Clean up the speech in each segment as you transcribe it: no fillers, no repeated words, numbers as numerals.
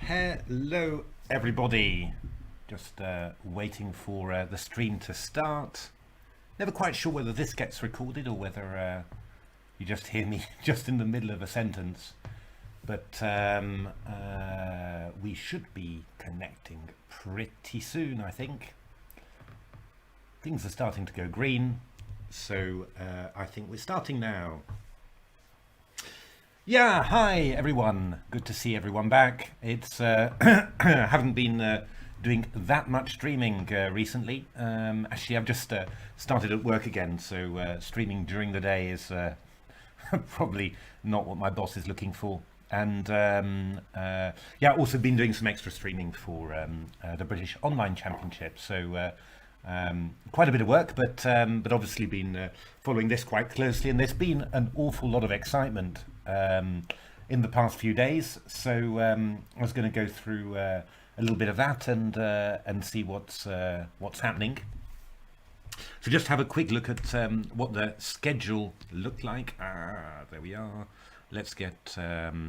Hello everybody, just waiting for the stream to start. Never quite sure whether this gets recorded or whether you just hear me just in the middle of a sentence, but we should be connecting pretty soon, I think. Things are starting to go green, so I think we're starting now. Yeah, hi everyone. Good to see everyone back. It's haven't been doing that much streaming recently. Actually, I've just started at work again, so streaming during the day is probably not what my boss is looking for. And yeah, also been doing some extra streaming for the British Online Championship. So quite a bit of work, but obviously been following this quite closely, and there's been an awful lot of excitement in the past few days. So I was going to go through a little bit of that and see what's happening. So just have a quick look at what the schedule looked like. There we are. Let's get has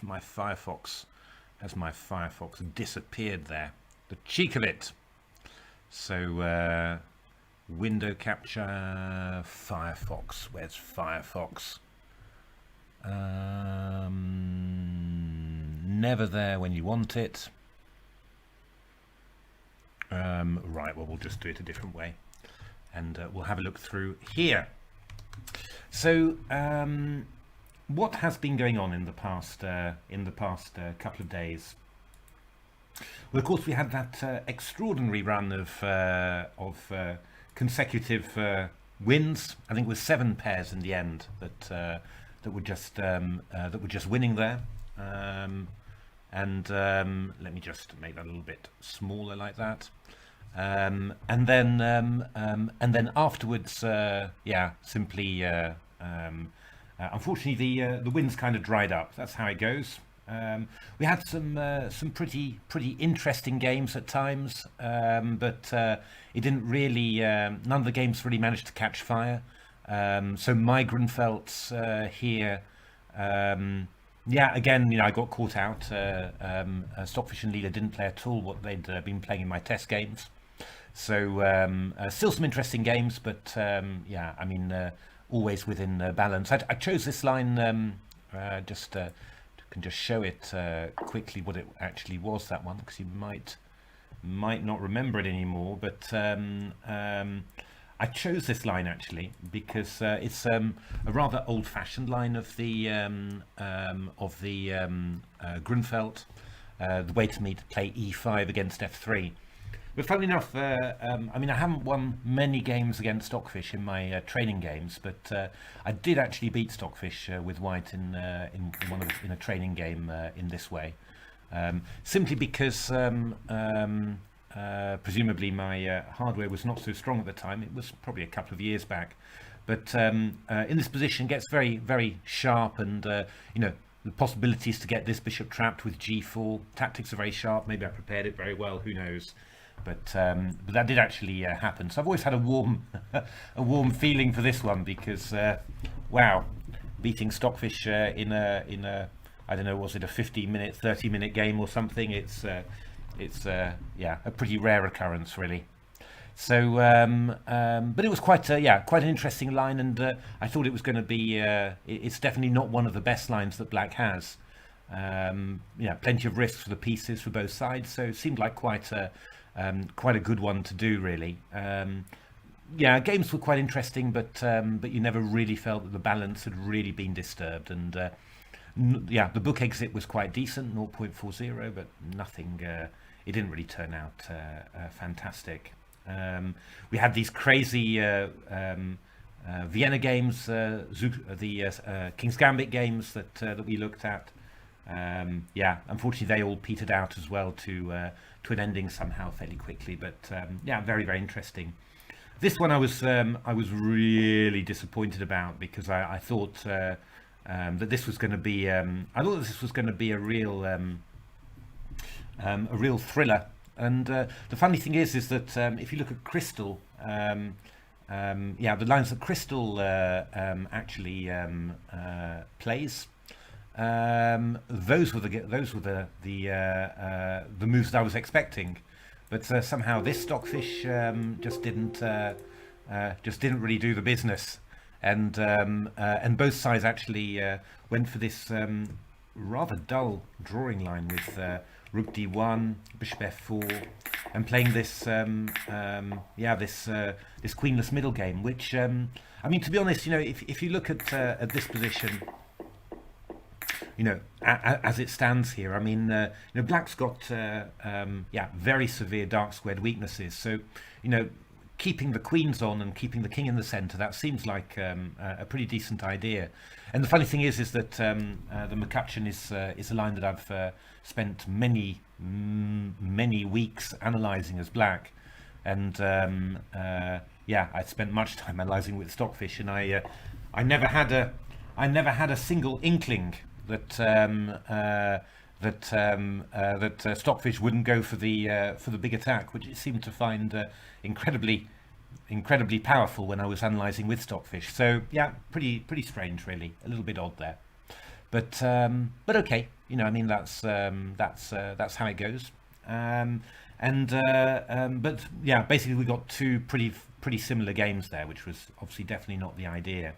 my Firefox disappeared there? The cheek of it. So window capture, Firefox. Where's Firefox? Never there when you want it. Right, well, we'll just do it a different way, and we'll have a look through here. So what has been going on in the past couple of days? Well, of course, we had that extraordinary run of consecutive wins. I think it was 7 pairs in the end that were just winning there. And let me just make that a little bit smaller like that. And then afterwards, yeah, simply unfortunately the wins kind of dried up. That's how it goes. We had some pretty interesting games at times, but it didn't really. None of the games really managed to catch fire. So my Grunfelds here, yeah, again, I got caught out. Stockfish and Leela didn't play at all what they'd been playing in my test games. So still some interesting games, but yeah, I mean, always within balance. I chose this line just. Can just show it quickly what it actually was, that one, because you might not remember it anymore, but I chose this line actually because it's a rather old-fashioned line of the Grunfeld, the way to me to play e5 against f3. But funnily enough, I mean, I haven't won many games against Stockfish in my training games, but I did actually beat Stockfish with White in a training game in this way, simply because presumably my hardware was not so strong at the time. It was probably a couple of years back, but in this position gets very, very sharp, and you know, the possibilities to get this bishop trapped with g4 tactics are very sharp. Maybe I prepared it very well. Who knows? But that did actually happen. So I've always had a warm feeling for this one because wow, beating Stockfish in a I don't know, was it a 15-minute, 30-minute game or something? It's yeah, a pretty rare occurrence really. So but it was quite an interesting line, and I thought it was going to be it's definitely not one of the best lines that Black has. Yeah, plenty of risks for the pieces for both sides, so it seemed like quite a good one to do, really. Yeah, games were quite interesting, but you never really felt that the balance had really been disturbed. And yeah, the book exit was quite decent, 0.40, but nothing. It didn't really turn out fantastic. We had these crazy Vienna games, the King's Gambit games that we looked at. Yeah, unfortunately they all petered out as well to an ending somehow fairly quickly, but yeah, very, very interesting. This one I was really disappointed about because I thought that this was going to be a real thriller. And the funny thing is that if you look at Crystal, yeah, the lines that Crystal actually plays, those were the moves that I was expecting, but somehow this Stockfish just didn't really do the business, and both sides actually went for this rather dull drawing line with Rook D1, Bishop F4, and playing this this queenless middle game, which I mean, to be honest, if you look at this position, as it stands here, I mean, Black's got very severe dark squared weaknesses. So, keeping the queens on and keeping the king in the center, that seems like a pretty decent idea. And the funny thing is that the McCutcheon is a line that I've spent many weeks analyzing as Black, and I spent much time analyzing with Stockfish, and I never had a single inkling that Stockfish wouldn't go for the big attack, which it seemed to find incredibly powerful when I was analysing with Stockfish. So yeah, pretty strange, really, a little bit odd there, but okay, I mean, that's how it goes. But yeah, basically we got two pretty similar games there, which was obviously definitely not the idea.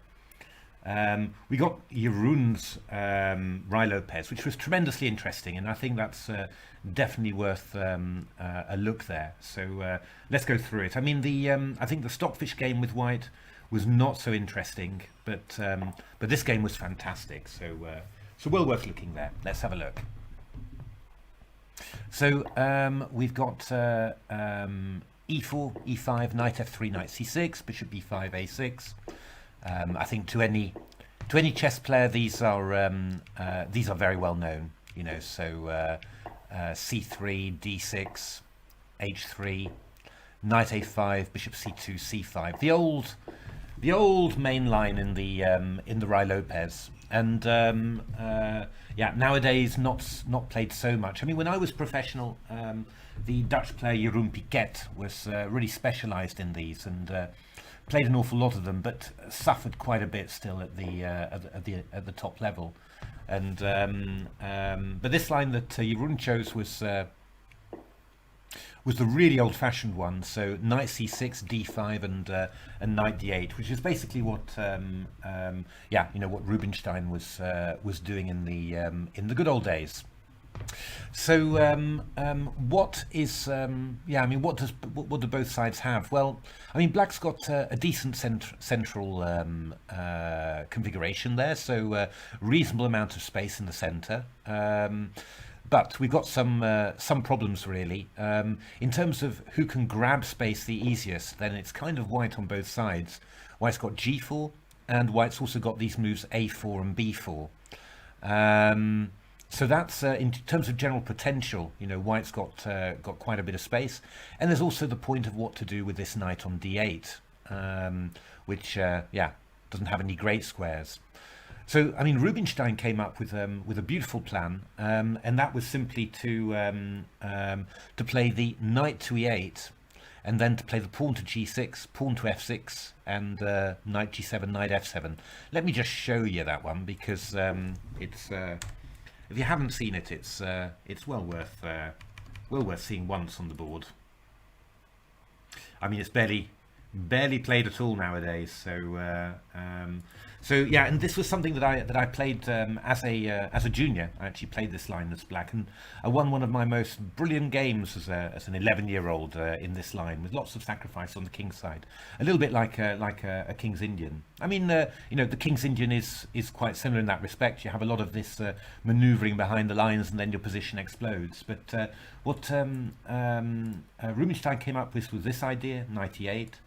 We got Jeroen's Ruy Lopez, which was tremendously interesting, and I think that's definitely worth a look there. So let's go through it. I mean, I think the Stockfish game with White was not so interesting, but this game was fantastic. So well worth looking there. Let's have a look. So we've got E4, E5, Knight F3, Knight C6, Bishop B5, A6. I think to any chess player, these are very well known. So C3, D6, H3, Knight A5, Bishop C2, C5. The old main line in the Ruy Lopez, and nowadays not played so much. I mean, when I was professional, the Dutch player Jeroen Piquet was really specialised in these, and played an awful lot of them, but suffered quite a bit still at the top level. And but this line that Jeroen chose was the really old-fashioned one. So Knight C6, D5, and Knight D8, which is basically what what Rubinstein was doing in the good old days. So what do both sides have? Well, I mean, Black's got a decent central configuration there, so reasonable amount of space in the center. But we've got some problems, really. In terms of who can grab space the easiest, then it's kind of White on both sides. White's got G4, and White's also got these moves A4 and B4. So that's in terms of general potential. White's got quite a bit of space, and there's also the point of what to do with this knight on D8, which doesn't have any great squares. So I mean, Rubinstein came up with a beautiful plan, and that was simply to play the knight to E8, and then to play the pawn to G6, pawn to F6, and knight G7, knight F7. Let me just show you that one, because it's. If you haven't seen it, it's well worth seeing once on the board. I mean, it's barely played at all nowadays. So yeah, and this was something that I played as a junior. I actually played this line as Black, and I won one of my most brilliant games as an 11-year-old in this line, with lots of sacrifice on the king's side. A little bit like a King's Indian. I mean, the King's Indian is quite similar in that respect. You have a lot of this manoeuvring behind the lines, and then your position explodes. But what Rubinstein came up with was this idea: knight E8.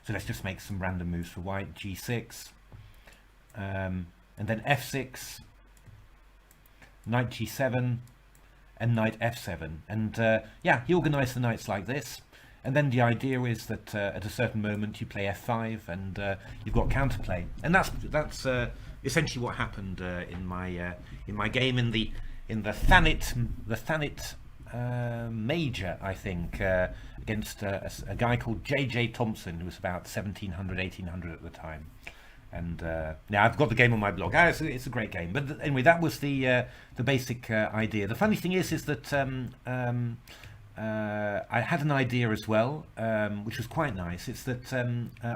So let's just make some random moves for White. G6. And then F6, knight G7, and knight F7, and he organised the knights like this. And then the idea is that at a certain moment you play F5, and you've got counterplay, and that's essentially what happened in my game in the Thanet Major, I think, against a guy called J.J. Thompson, who was about 1700, 1800 at the time. And now I've got the game on my blog. It's a great game. But anyway, that was the basic idea. The funny thing is that I had an idea as well, which was quite nice. It's that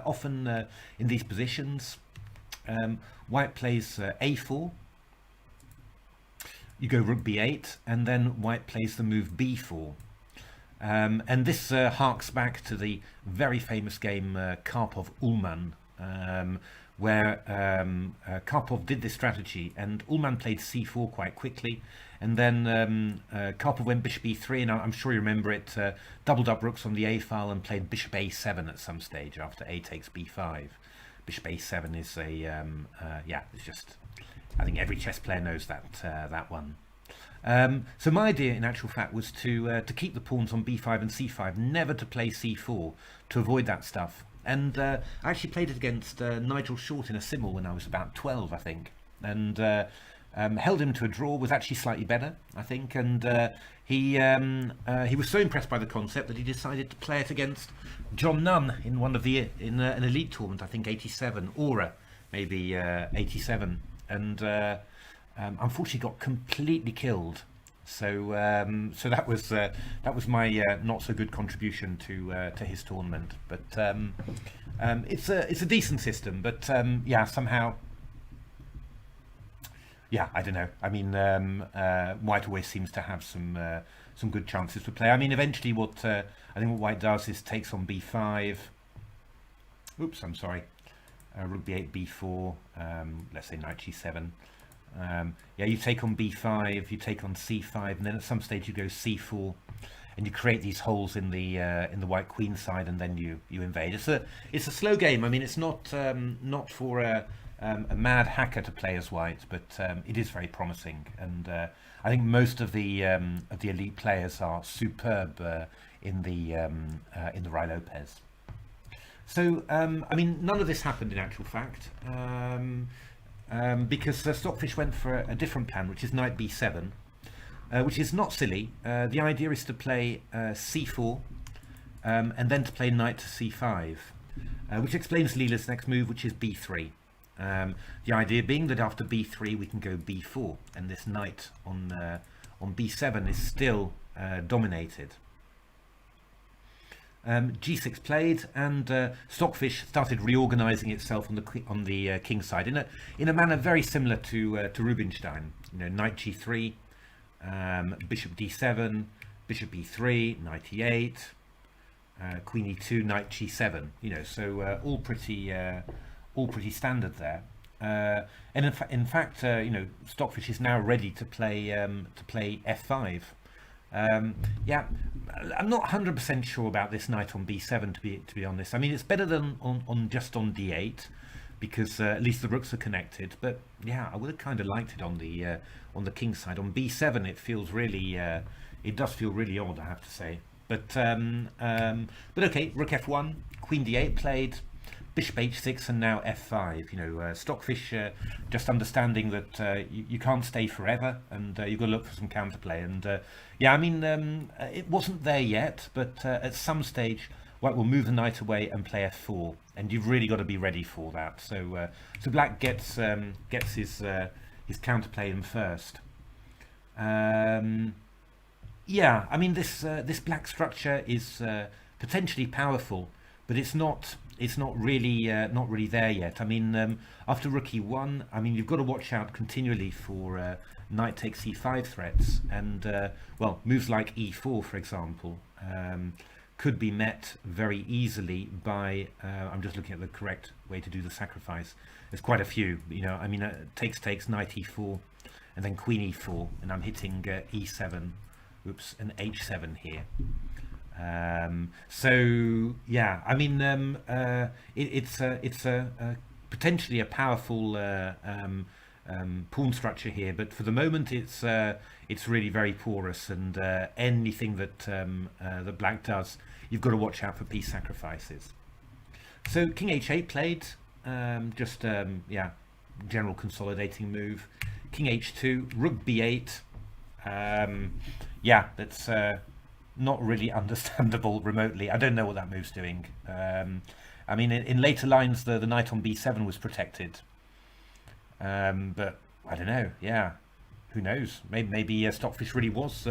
often in these positions, white plays a4. You go rook b8, and then white plays the move b4. And this harks back to the very famous game Karpov-Ullmann, where Karpov did this strategy, and Ullmann played c4 quite quickly, and then Karpov went bishop e3, and I'm sure you remember it, doubled up rooks on the a file and played bishop a7 at some stage after a takes b5. Bishop a7 is a yeah, it's just, I think every chess player knows that that one. So my idea in actual fact was to keep the pawns on b5 and c5, never to play c4 to avoid that stuff. And I actually played it against Nigel Short in a simul when I was about 12, I think, and held him to a draw. Was actually slightly better, I think, and he was so impressed by the concept that he decided to play it against John Nunn in one of the an elite tournament, I think 87, Aura, maybe 87, and unfortunately got completely killed. So so that was my not so good contribution to his tournament. But it's a decent system. But yeah, somehow, yeah, I don't know. I mean, white always seems to have some good chances to play. I mean, eventually, what I think what white does is takes on b5. Oops, I'm sorry. Rook b8, b4. Let's say knight g7. Yeah, you take on b5, you take on c5, and then at some stage you go c4, and you create these holes in the white queen side, and then you invade. It's a slow game. I mean, it's not for a mad hacker to play as white, but it is very promising, and I think most of the elite players are superb in the Ruy Lopez. So I mean, none of this happened in actual fact. Because Stockfish went for a different plan, which is knight b7, which is not silly. The idea is to play c4 and then to play knight to c5, which explains Leela's next move, which is b3. The idea being that after b3 we can go b4, and this knight on b7 is still dominated. G6 played, and Stockfish started reorganizing itself on the king side in a manner very similar to Rubinstein. You know, knight g3, bishop d7, bishop e3, knight e8, queen e2, knight g7. You know, so all pretty standard there. And in fact, you know, Stockfish is now ready to play f5. Yeah, I'm not 100% sure about this knight on b7 to be honest. I mean, it's better than on just on d8 because at least the rooks are connected. But yeah, I would have kind of liked it on the king side. On b7, it feels really it does feel really odd, I have to say. But okay, rook f1, queen d8 played, bishop h6, and now f5. You know, Stockfish just understanding that you can't stay forever, and you've got to look for some counterplay. And yeah, I mean, it wasn't there yet, but at some stage, white will move the knight away and play f4, and you've really got to be ready for that. So so black gets his counterplay in first. Yeah, I mean, this black structure is potentially powerful, but it's not really there yet. I mean, after rook e1, I mean, you've got to watch out continually for knight takes e5 threats, and well, moves like e4, for example, could be met very easily by I'm just looking at the correct way to do the sacrifice. There's quite a few, you know. I mean, takes knight e4, and then queen e4, and I'm hitting e7, oops, and h7 here. So yeah, I mean, it's a potentially a powerful pawn structure here, but for the moment it's really very porous, and anything that that black does, you've got to watch out for piece sacrifices. So king h8 played, just yeah, general consolidating move. King h2, rook b8. Yeah, that's not really understandable remotely. I don't know what that move's doing. I mean, in later lines, the knight on b7 was protected, but I don't know. Yeah, who knows? Maybe Stockfish really was,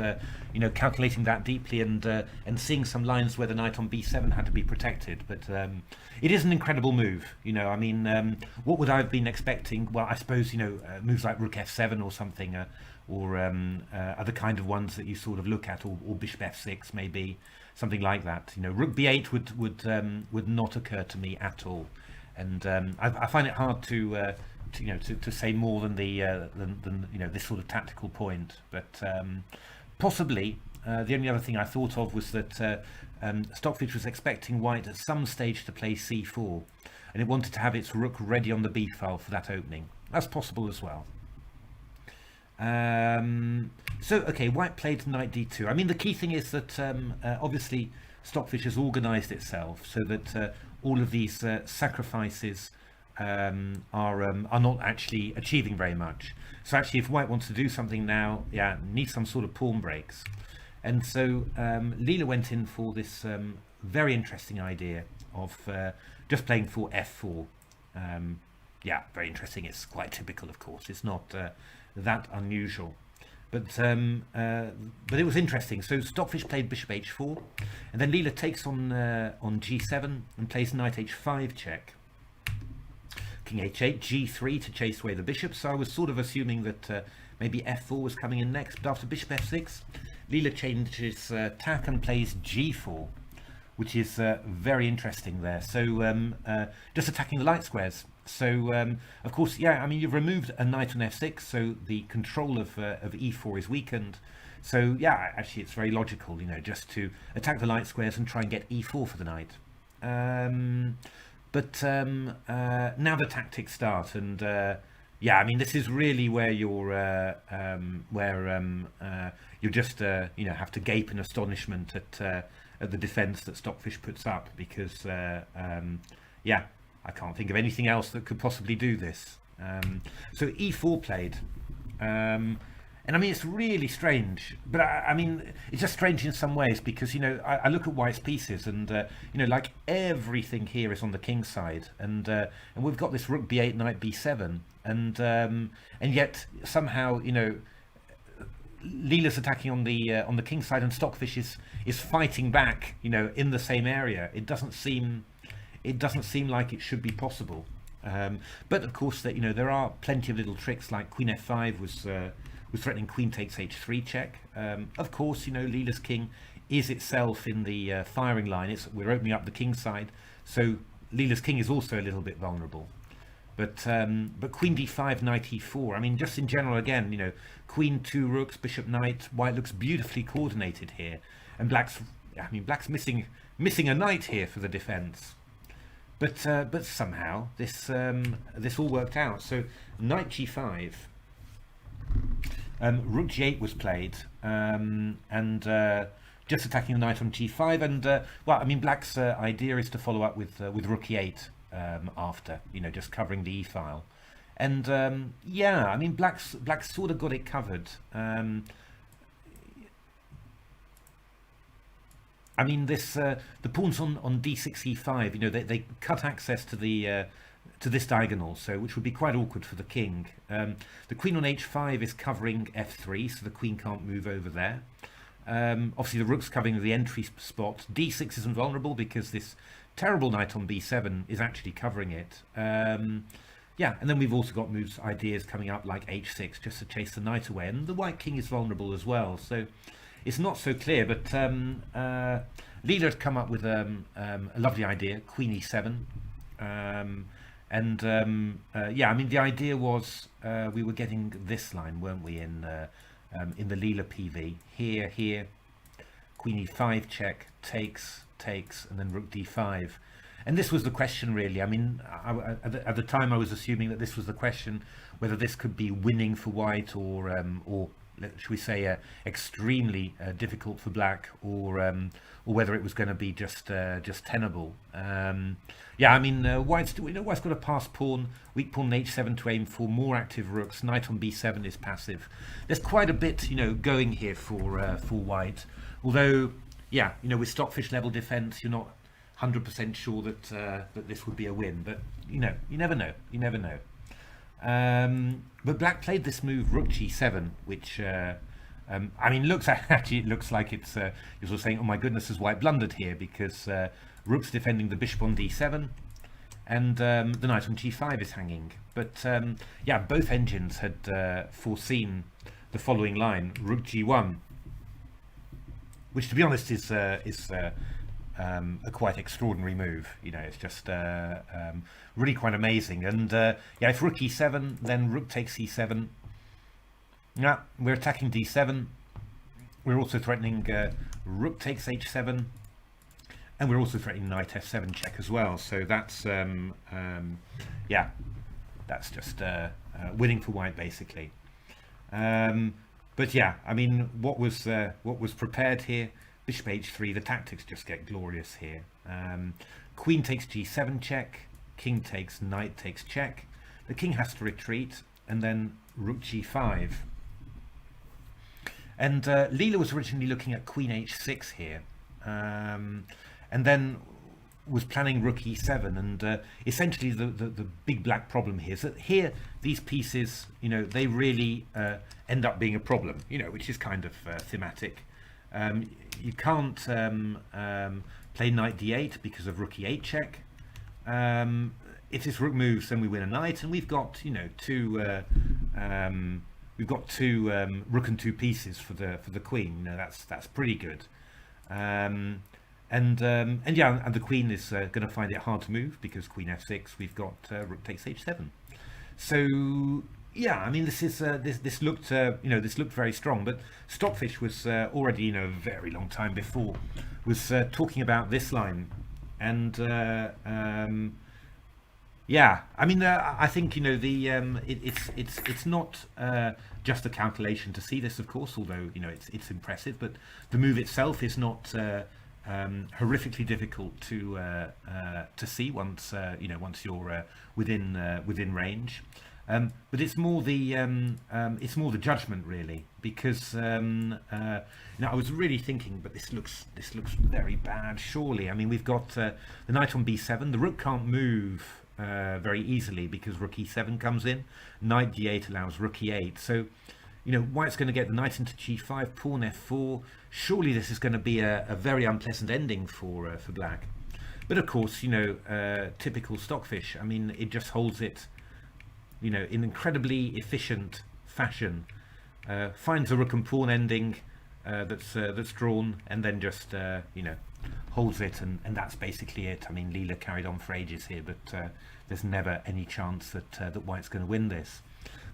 calculating that deeply and seeing some lines where the knight on b7 had to be protected. But it is an incredible move. I mean, what would I have been expecting? Well, I suppose moves like rook f7 or something, or other kind of ones that you sort of look at, or bishop f6 maybe, something like that. Rook b8 would not occur to me at all, and I find it hard to say more than this sort of tactical point. But possibly the only other thing I thought of was that Stockfish was expecting White at some stage to play c4, and it wanted to have its rook ready on the b file for that opening. That's possible as well. So okay, White played knight d2. I mean, the key thing is that obviously Stockfish has organized itself so that all of these sacrifices are not actually achieving very much. So actually, if White wants to do something now, needs some sort of pawn breaks. And so Leela went in for this very interesting idea of just playing for f4. Very interesting. It's quite typical, of course. It's not that unusual, but it was interesting. So Stockfish played bishop h4, and then Leela takes on g7 and plays knight h5 check, king h8, g3 to chase away the bishop. So I was sort of assuming that maybe f4 was coming in next, but after bishop f6, Leela changes tack and plays g4, which is very interesting there. So just attacking the light squares. So of course, I mean, you've removed a knight on f6, so the control of e4 is weakened. So actually it's very logical, just to attack the light squares and try and get e4 for the knight. But now the tactics start, and I mean, this is really where you're you just have to gape in astonishment at the defense that Stockfish puts up, because I can't think of anything else that could possibly do this. So e4 played, and I mean, it's really strange, but I mean, it's just strange in some ways, because I look at White's pieces, and like everything here is on the king side, and we've got this rook b8, knight b7, and yet somehow Leela's attacking on the king side, and Stockfish is fighting back in the same area. It doesn't seem like it should be possible, but of course that there are plenty of little tricks, like queen f5 was threatening queen takes h3 check. Of course, Leela's king is itself in the firing line. We're opening up the king side, so Leela's king is also a little bit vulnerable. But queen d5, knight e4. I mean, just in general, again, queen, two rooks, bishop, knight. White looks beautifully coordinated here, and black's missing a knight here for the defense. But somehow this all worked out. So knight g5, rook g8 was played, and just attacking the knight on g5. And black's idea is to follow up with rook e8 after, just covering the e file. And I mean, black's sort of got it covered. I mean, the pawns on d6 e5, they cut access to this diagonal, so which would be quite awkward for the king. The queen on h5 is covering f3, so the queen can't move over there. Obviously, the rook's covering the entry spot. d6 isn't vulnerable because this terrible knight on b7 is actually covering it. And then we've also got ideas coming up like h6, just to chase the knight away, and the white king is vulnerable as well. So it's not so clear, but Leela had come up with a lovely idea, queen e7. I mean, the idea was we were getting this line, weren't we, in the Leela PV. Here, queen e5 check, takes, and then rook d5. And this was the question, really. I mean, at the time I was assuming that this was the question, whether this could be winning for White, or should we say extremely difficult for black, or whether it was going to be just tenable. I mean, White's got a passed pawn, weak pawn on h7 to aim for more active rooks. Knight on b7 is passive. There's quite a bit going here for White. Although yeah, with Stockfish level defense, you're not 100% sure that that this would be a win, but you never know. You never know. But Black played this move Rook G7, which I mean, actually it looks like it's you're sort of saying, oh my goodness, has White blundered here, because Rook's defending the bishop on D7, and the knight on G5 is hanging. But yeah, both engines had foreseen the following line, Rook G1, which, to be honest, is a quite extraordinary move. It's just really quite amazing. And yeah, if Rook E7, then Rook takes E7. Yeah, we're attacking D7. We're also threatening Rook takes H7, and we're also threatening Knight F7 check as well. So that's yeah, that's just winning for White, basically. But yeah, I mean, what was prepared here? Bishop H3. The tactics just get glorious here. Queen takes G7 check. King takes, Knight takes check. The king has to retreat, and then Rook G5. And Leela was originally looking at Queen H6 here, and then was planning Rook E7. And essentially, the big Black problem here is that here these pieces, they really end up being a problem, which is kind of thematic. You can't play Knight D8 because of Rook E8 check. If this Rook moves, then we win a Knight, and we've got two Rook and 2 pieces for the Queen. That's pretty good. And yeah, and the Queen is going to find it hard to move, because Queen F6. We've got Rook takes H7. So yeah, I mean, this looked this looked very strong. But Stockfish was already a very long time before was talking about this line, and yeah, I mean, I think it's not just a calculation to see this, of course, although it's impressive. But the move itself is not horrifically difficult to see once once you're within range. But it's more the judgment, really, because I was really thinking, but this looks very bad. Surely, I mean, we've got the knight on B7. The rook can't move very easily because Rook E7 comes in. Knight D8 allows Rook E8. So, White's going to get the knight into G5, pawn F4. Surely this is going to be a very unpleasant ending for Black. But of course, typical Stockfish. I mean, it just holds it, in incredibly efficient fashion. Finds a rook and pawn ending that's drawn, and then just holds it, and that's basically it. I mean, Leela carried on for ages here, but there's never any chance that White's going to win this.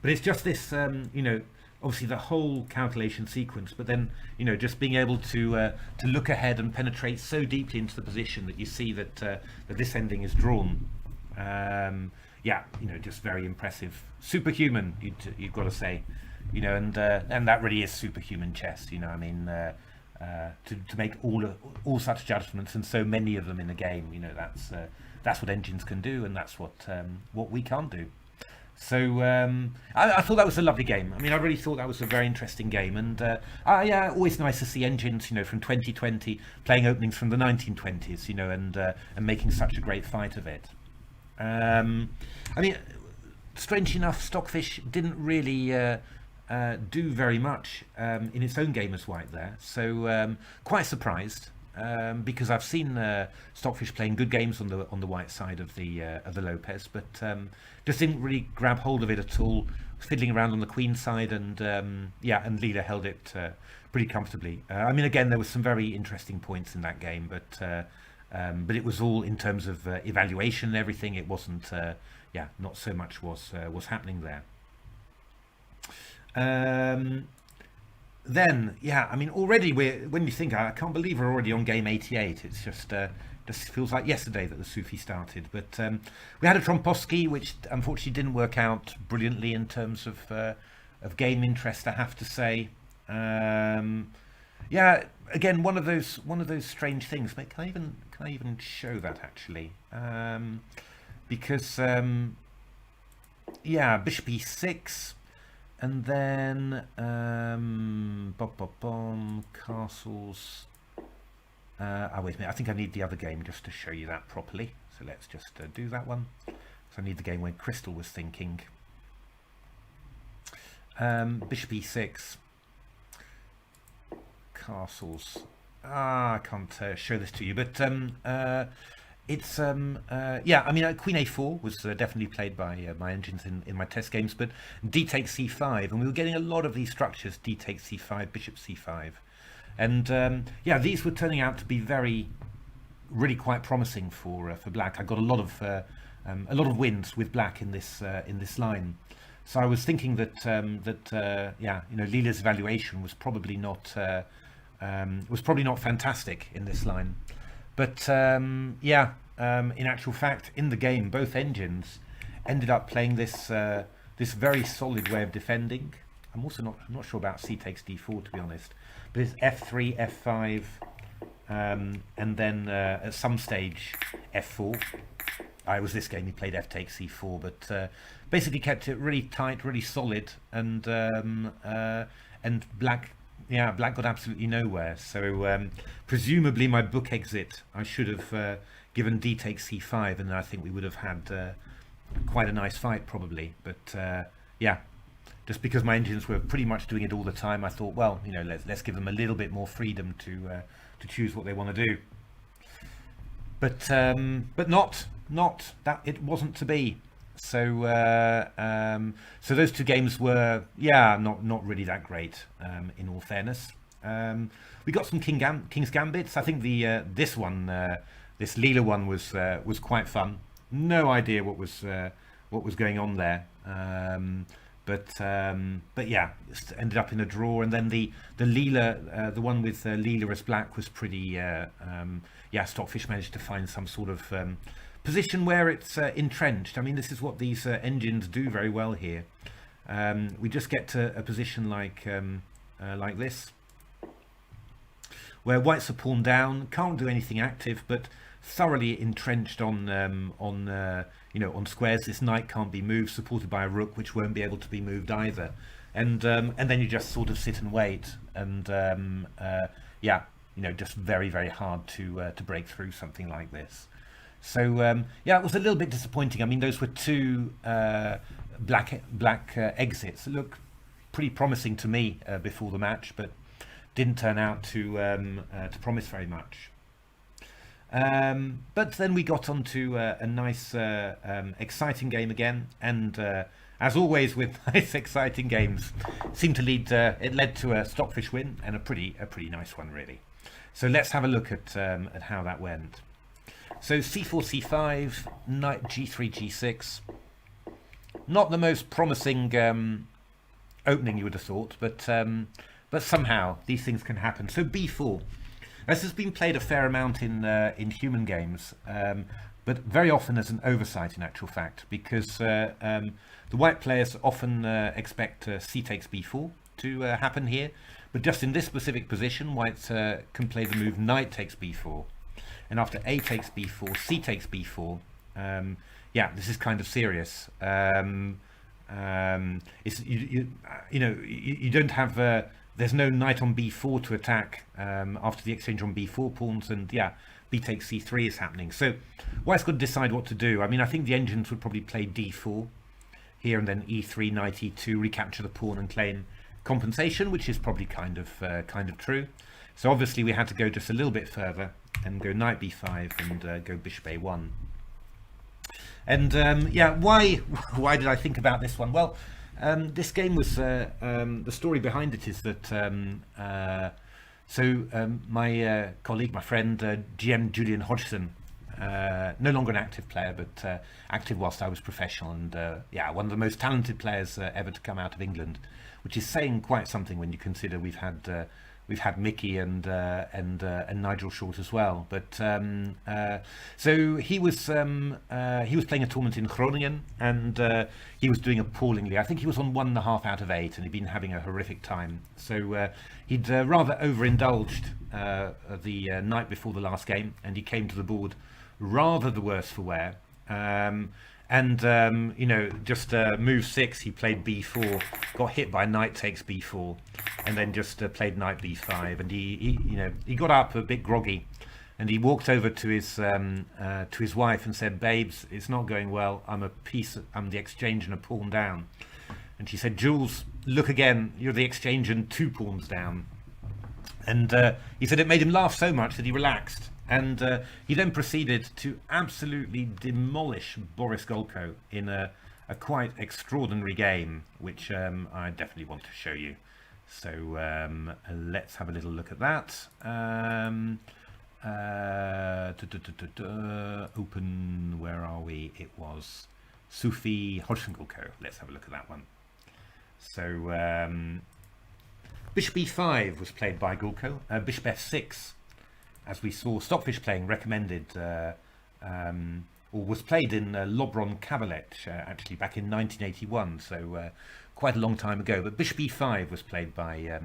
But it's just this, obviously the whole calculation sequence, but then just being able to look ahead and penetrate so deeply into the position that you see that that this ending is drawn. Yeah, just very impressive, superhuman. You've got to say, and that really is superhuman chess. I mean, to make all such judgments, and so many of them in a game. That's what engines can do, and that's what we can't do. So I thought that was a lovely game. I mean, I really thought that was a very interesting game, and yeah, always nice to see engines, from 2020 playing openings from the 1920s, and making such a great fight of it. I mean, strange enough, Stockfish didn't really do very much in its own game as White there, so quite surprised, because I've seen Stockfish playing good games on the White side of the Lopez, but just didn't really grab hold of it at all. Fiddling around on the Queen side, and yeah, and Leela held it pretty comfortably. I mean, again, there was some very interesting points in that game, but it was all in terms of evaluation and everything. It wasn't, yeah, not so much was happening there. Then, yeah, I mean, already when you think, I can't believe we're already on game 88. It's just feels like yesterday that the Sufi started. But we had a Tromposki, which unfortunately didn't work out brilliantly in terms of game interest, I have to say. Yeah, again, one of those strange things. Can I even show that actually? Because yeah, Bishop E6, and then castles. wait a minute, I think I need the other game just to show you that properly. So let's just do that one. So I need the game when Crystal was thinking. Bishop e6. Castles. I can't show this to you, but it's yeah, I mean, Queen a4 was definitely played by my engines in my test games, but d takes c5, and we were getting a lot of these structures: d takes c5, bishop c5, and yeah, these were turning out to be really quite promising for black. I got a lot of wins with black in this line, so I was thinking that yeah, you know, Leela's evaluation was probably not fantastic in this line. But yeah, in actual fact, in the game, both engines ended up playing this very solid way of defending. I'm not sure about c takes d4, to be honest. But it's f3, f5, and then at some stage f4. It was this game he played f takes c4, but basically kept it really tight, really solid, and black. Yeah, black got absolutely nowhere. So presumably my book exit, I should have given d takes c5, and I think we would have had quite a nice fight probably. But yeah, just because my engines were pretty much doing it all the time, I thought, well, you know, let's give them a little bit more freedom to choose what they want to do. But not that, it wasn't to be. So so those two games were, yeah, not really that great, in all fairness. We got some King's Gambits. I think the this one, this Leela one was quite fun. No idea what was going on there, but yeah, it ended up in a draw. And then the Leela, the one with Leela as black, was pretty. Yeah, Stockfish managed to find some sort of position where it's entrenched. I mean, this is what these engines do very well here. We just get to a position like this, where white's a pawn down, can't do anything active, but thoroughly entrenched on you know, on squares. This knight can't be moved, supported by a rook, which won't be able to be moved either. And then you just sort of sit and wait, and yeah, you know, just very hard to break through something like this. So yeah, it was a little bit disappointing. I mean, those were two black exits that looked pretty promising to me before the match, but didn't turn out to promise very much. But then we got onto a nice, exciting game again, and as always with nice, exciting games, seemed to lead. It led to a Stockfish win, and a pretty nice one, really. So let's have a look at how that went. So c4, c5, knight g3, g6. Not the most promising opening, you would have thought, but somehow these things can happen. So b4. This has been played a fair amount in human games, but very often as an oversight in actual fact, because the white players often expect c takes b4 to happen here, but just in this specific position, white can play the move knight takes b4. And after a takes b4, c takes b4, yeah, this is kind of serious. It's, you know, you don't have, there's no knight on b4 to attack after the exchange on b4 pawns, and yeah, b takes c3 is happening. So white's got to decide what to do. I mean, I think the engines would probably play d4 here, and then e3, knight e2, recapture the pawn and claim compensation, which is probably kind of true. So obviously we had to go just a little bit further and go knight b5 and go bishop a1. And yeah, why did I think about this one? Well, this game was the story behind it is that my colleague, my friend GM Julian Hodgson, no longer an active player, but active whilst I was professional, and yeah, one of the most talented players ever to come out of England, which is saying quite something when you consider we've had Mickey and Nigel Short as well. But so he was playing a tournament in Groningen, and he was doing appallingly. I think he was on 1.5 out of 8, and he'd been having a horrific time. So he'd rather overindulged the night before the last game, and he came to the board rather the worse for wear. You know, just move 6, he played b4, got hit by knight takes b4, and then just played knight b5, and he you know, he got up a bit groggy, and he walked over to his wife and said, "Babes, it's not going well. I'm the exchange and a pawn down." And she said, "Jules, look again. You're the exchange and 2 pawns down." And he said it made him laugh so much that he relaxed. And he then proceeded to absolutely demolish Boris Golko in a quite extraordinary game, which I definitely want to show you. So let's have a little look at that. Open, where are we? It was Sufi Hodgson Golko. Let's have a look at that one. So Bishop e5 was played by Golko. Bishop f6, as we saw Stockfish playing, recommended or was played in Lobron Cavalet actually back in 1981, so quite a long time ago. But Bishop e5 was played by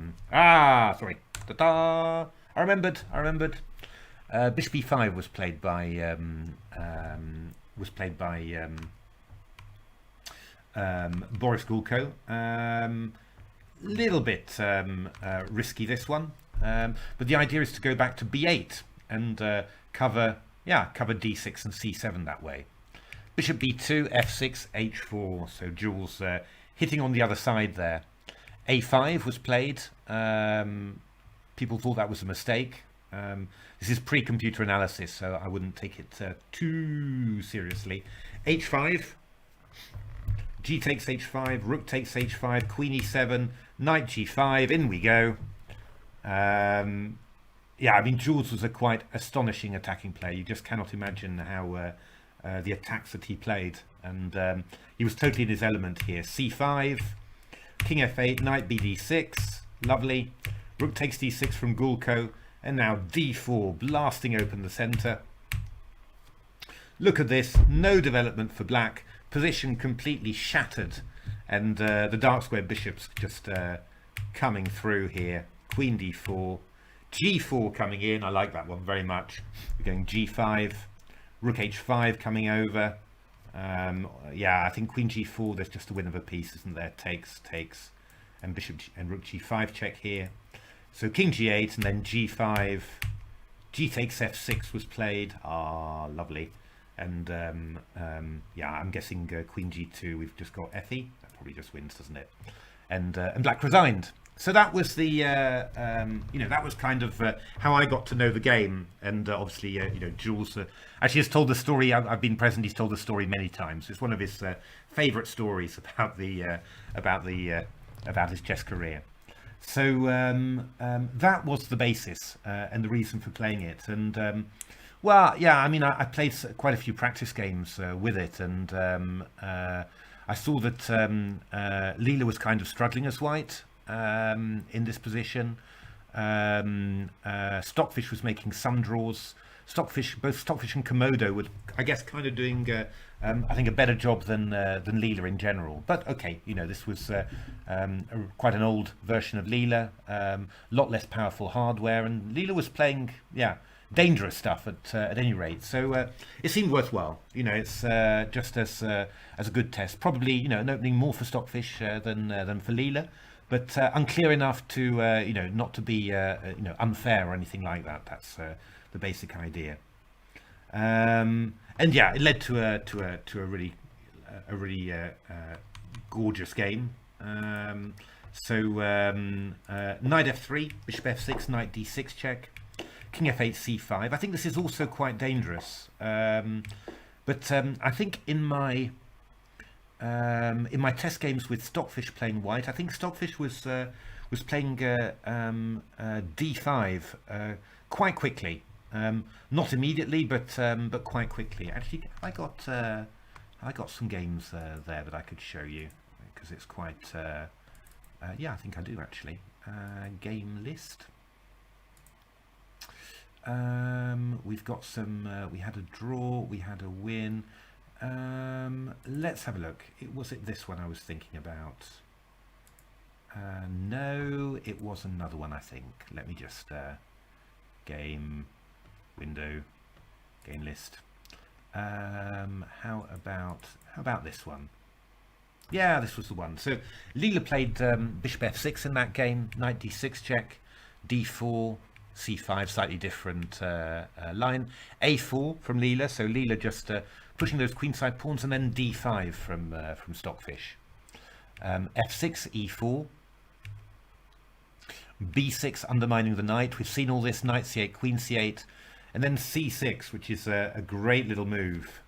sorry, ta-da! I remembered. Bishop e5 was played by Boris Golko. Little bit risky, this one, but the idea is to go back to b8 and cover d6 and c7 that way. Bishop b2, f6, h4. So Jules hitting on the other side there. a5 was played. People thought that was a mistake. This is pre-computer analysis, so I wouldn't take it too seriously. h5, g takes h5, rook takes h5, queen e7, knight g5, in we go. Yeah, I mean, Jules was a quite astonishing attacking player. You just cannot imagine how the attacks that he played. And he was totally in his element here. c5, king f8, knight bd6, lovely. Rook takes d6 from Golko, and now d4, blasting open the centre. Look at this, no development for black. Position completely shattered, and the dark square bishops just coming through here. Queen d4, g4 coming in. I like that one very much. We're going g5, rook h5 coming over. Yeah, I think queen g4, there's just a win of a piece, isn't there? Takes, and bishop and rook g5 check here. So king g8 and then g5, g takes f6 was played. Lovely. And yeah, I'm guessing queen g2. We've just got fe. That probably just wins, doesn't it? And black resigned. So that was the you know, that was kind of how I got to know the game. And obviously, you know, Jules actually has told the story. I've been present. He's told the story many times. It's one of his favourite stories about his chess career. So that was the basis and the reason for playing it. And well, yeah, I mean, I played quite a few practice games with it, and I saw that Leela was kind of struggling as white in this position. Stockfish was making some draws. Both Stockfish and Komodo were, I guess, kind of doing, I think, a better job than Leela in general. But okay, you know, this was quite an old version of Leela, a lot less powerful hardware, and Leela was playing, yeah, dangerous stuff at any rate. So it seemed worthwhile. You know, it's just as a good test. Probably, you know, an opening more for Stockfish than for Leela, but unclear enough to you know, not to be you know, unfair or anything like that. That's the basic idea. And yeah, it led to a really gorgeous game. So knight f3, bishop f6, knight d6 check, king f8, c5. I think this is also quite dangerous. But I think in my test games with Stockfish playing white, I think Stockfish was playing d5 quite quickly. Not immediately, but quite quickly. Actually, I got some games there that I could show you, because it's quite yeah, I think I do actually. Game list. We've got some, we had a draw, we had a win. Let's have a look. Was it this one I was thinking about? No, it was another one, I think. Let me just game window, game list. How about this one? Yeah, this was the one. So Leela played bishop f6 in that game, knight d6 check, d4, c5, slightly different line. a4 from Leela, so Leela just pushing those queenside pawns, and then d5 from Stockfish. f6, e4, b6 undermining the knight. We've seen all this, knight c8, queen c8, and then c6, which is a great little move.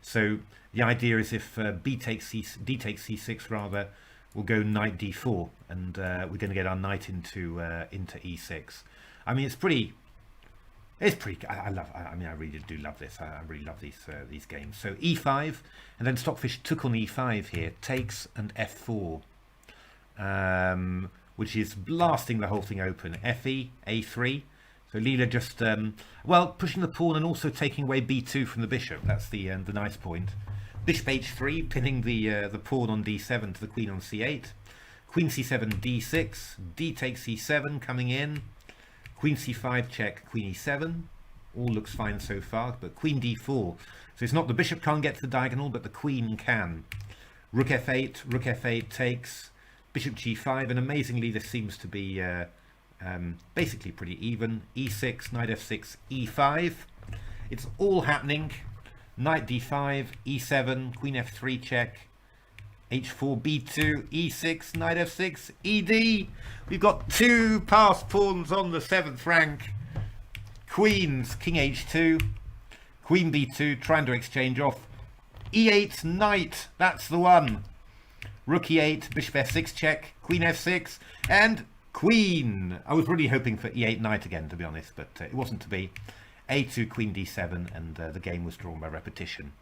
So the idea is if d takes c6 rather, we'll go knight d4, and we're going to get our knight into e6. I mean, it's pretty. I really do love this. I really love these games. So e5, and then Stockfish took on e5 here, takes, and f4, which is blasting the whole thing open. Fe, a3. So Leela just pushing the pawn and also taking away b2 from the bishop. That's the nice point. Bishop h3, pinning the pawn on d7 to the queen on c8. Queen c7, d6. D takes e7 coming in. Queen c5 check, queen e7. All looks fine so far, but queen d4. So it's not the bishop can't get to the diagonal, but the queen can. Rook f8, rook f8 takes. Bishop g5, and amazingly this seems to be basically pretty even. e6, knight f6, e5. It's all happening. Knight d5, e7, queen f3 check, h4, b2, e6, knight f6, ed. We've got two passed pawns on the 7th rank. Queens, king h2, queen b2, trying to exchange off. e8, knight, that's the one. Rook e8, bishop f6 check, queen f6, and queen. I was really hoping for e8 knight again, to be honest, but it wasn't to be. a2, queen d7, and the game was drawn by repetition.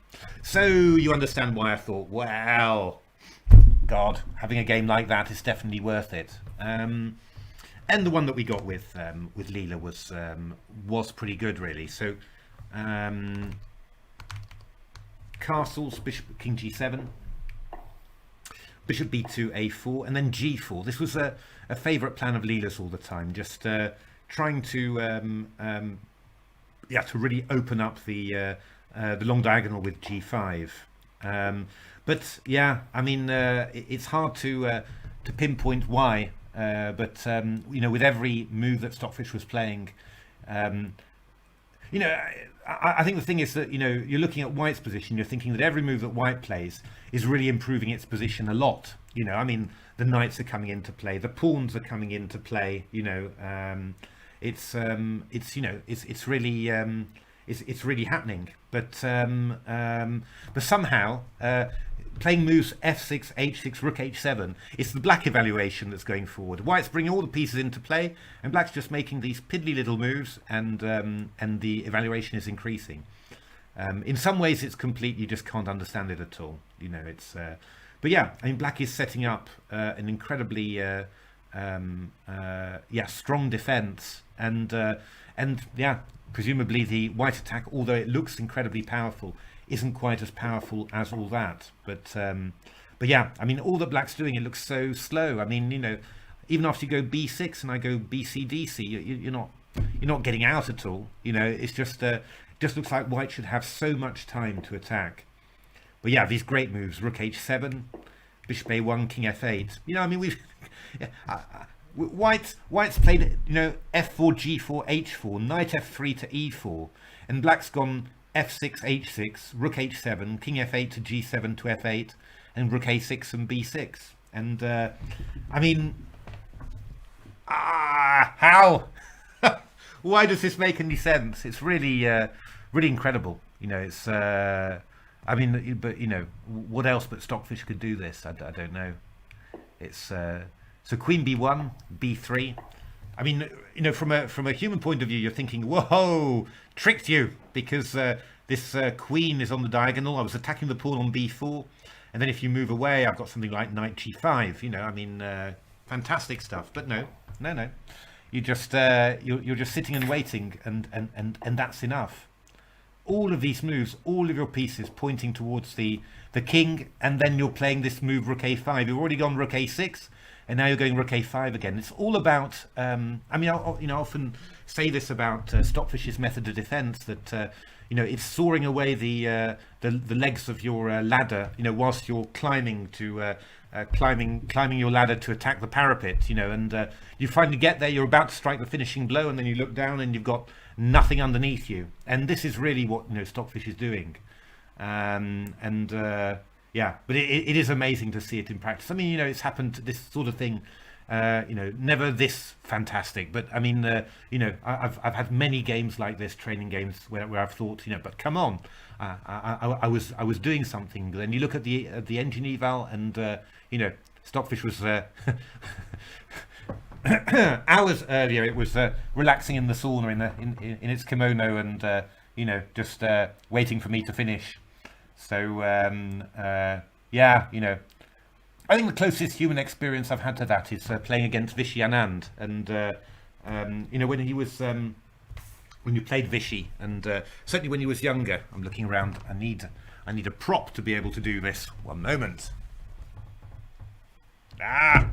So you understand why I thought, well, God, having a game like that is definitely worth it. And the one that we got with Leela was pretty good, really. So castles, bishop, king g7. Bishop b2, a4, and then g4. This was a favourite plan of Leela's all the time, just trying to really open up the long diagonal with g5. But yeah, I mean, it's hard to pinpoint why. But with every move that Stockfish was playing, I think the thing is that, you're looking at White's position, you're thinking that every move that White plays is really improving its position a lot. I mean, the knights are coming into play, the pawns are coming into play, it's really happening. But somehow, playing moves f6, h6, rook h7, it's the black evaluation that's going forward. White's bringing all the pieces into play, and black's just making these piddly little moves, and the evaluation is increasing. In some ways, it's complete. You just can't understand it at all. But yeah, I mean, black is setting up an incredibly strong defense, and presumably the white attack, although it looks incredibly powerful, isn't quite as powerful as all that. But yeah, I mein, all that black's doing, it looks so slow. I mean, even after you go b6 and I go bc dc, you're not getting out at all. It's just looks like white should have so much time to attack. But yeah, these great moves: rook h7, bishop a1, king f8. I mean, White's played f4, g4, h4, knight f3 to e4, and black's gone f6, h6, rook h7, king f8 to g7 to f8, and rook a6 and b6. And I mean, how? Why does this make any sense? It's really really incredible. It's I mean, but what else but Stockfish could do this? I don't know. It's so queen b1, b3. I mean, from a human point of view, you're thinking, whoa, tricked you, because this queen is on the diagonal. I was attacking the pawn on b4, and then if you move away, I've got something like knight g5. I mean, fantastic stuff. But no. You just you're just sitting and waiting, and that's enough. All of these moves, all of your pieces pointing towards the king, and then you're playing this move rook a5. You've already gone rook a6, and now you're going rook a5 again. It's all about. I mean, I often say this about Stockfish's method of defence, that it's sawing away the legs of your ladder, whilst you're climbing to climbing your ladder to attack the parapet, and you finally get there, you're about to strike the finishing blow, and then you look down and you've got nothing underneath you. And this is really what Stockfish is doing. Yeah, but it is amazing to see it in practice. I mean, it's happened, this sort of thing, never this fantastic, but I mean, I've had many games like this, training games, where I've thought, but come on, I was doing something. Then you look at the engine eval, and Stockfish was hours earlier. It was relaxing in the sauna in its kimono, and just waiting for me to finish. So yeah, I think the closest human experience I've had to that is playing against Vishy Anand, and when you played Vishy, and certainly when he was younger. I'm looking around. I need a prop to be able to do this. One moment. I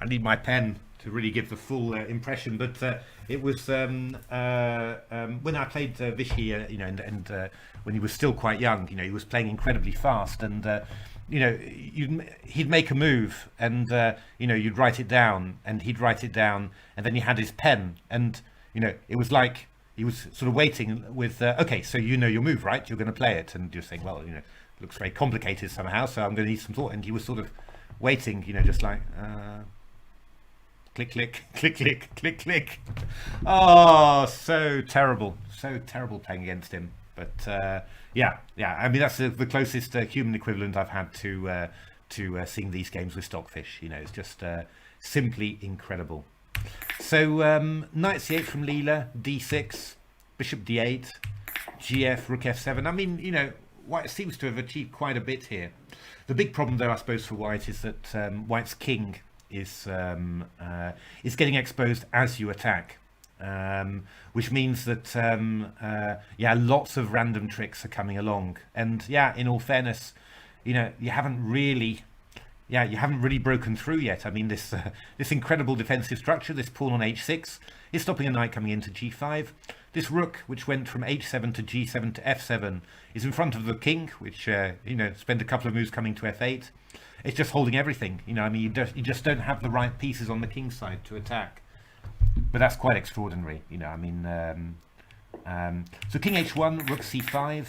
need my pen to really give the full impression. But it was when I played Vishy, and when he was still quite young. He was playing incredibly fast, and he'd make a move, and you'd write it down, and he'd write it down, and then he had his pen, and it was like he was sort of waiting with okay, so your move, right? You're going to play it, and you're saying, well, it looks very complicated somehow, so I'm going to need some thought. And he was sort of waiting, just like click, click, click, click, click, click. Oh, so terrible playing against him. But yeah. I mean, that's the closest human equivalent I've had to seeing these games with Stockfish. It's just simply incredible. So knight c8 from Leela, d6, bishop d8, gf, rook f7. I mean, White seems to have achieved quite a bit here. The big problem, though, I suppose, for White is that White's king is getting exposed as you attack. Which means that lots of random tricks are coming along, and in all fairness, you haven't really broken through yet. I mean, this incredible defensive structure, this pawn on h6 is stopping a knight coming into g5. This rook, which went from h7 to g7 to f7, is in front of the king, which spent a couple of moves coming to f8. It's just holding everything. I mean, you just don't have the right pieces on the king's side to attack. But that's quite extraordinary, I mean, so king h1, rook c5,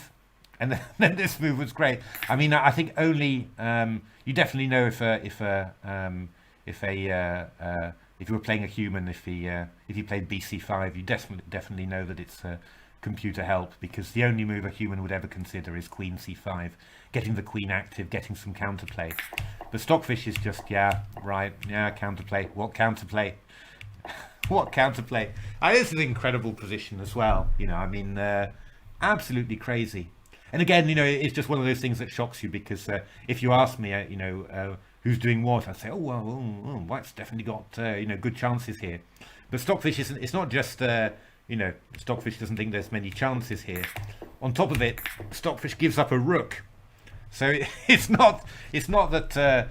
and then this move was great. I mean, I think only you definitely know if you were playing a human, if he played bc5, you definitely know that it's computer help, because the only move a human would ever consider is queen c5, getting the queen active, getting some counterplay. But Stockfish is just counterplay. What counterplay? What counterplay? This is an incredible position as well. I mean, absolutely crazy. And again, it's just one of those things that shocks you, because if you ask me, who's doing what, I'd say, White's definitely got good chances here. But Stockfish isn't. It's not just Stockfish doesn't think there's many chances here. On top of it, Stockfish gives up a rook. So it's not that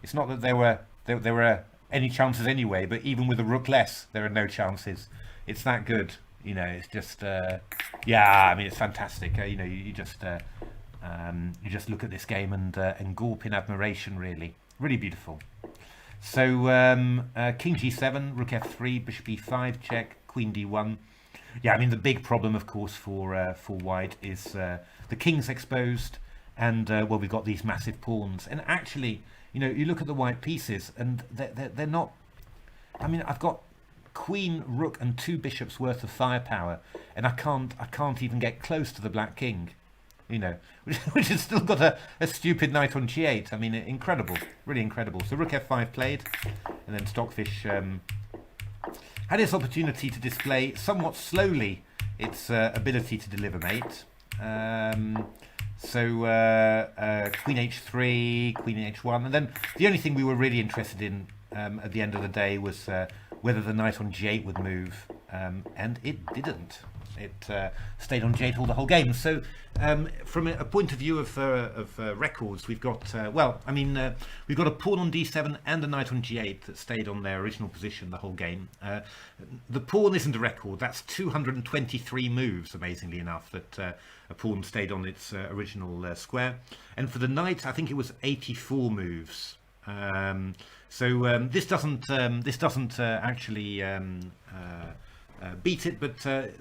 it's not that there were any chances anyway, but even with a rook less, there are no chances. It's that good. It's just I mean, it's fantastic. You just look at this game and gawp in admiration. Really beautiful. So king g7, rook f3, bishop e5 check, queen d1. I mean, the big problem, of course, for White is the king's exposed, and we've got these massive pawns. And actually, you look at the white pieces, and they're not. I mean, I've got queen, rook, and 2 bishops worth of firepower, and I can't even get close to the black king. Which has still got a stupid knight on g8. I mean, incredible, really incredible. So rook f5 played, and then Stockfish had its opportunity to display somewhat slowly its ability to deliver mate. So queen h3, queen h1, and then the only thing we were really interested in at the end of the day was whether the knight on g8 would move, and it didn't. It stayed on g8 all the whole game. So from a point of view of records, we've got, we've got a pawn on d7 and a knight on g8 that stayed on their original position the whole game. The pawn isn't a record. That's 223 moves, amazingly enough, that a pawn stayed on its original square. And for the knight, I think it was 84 moves. This doesn't actually beat it, but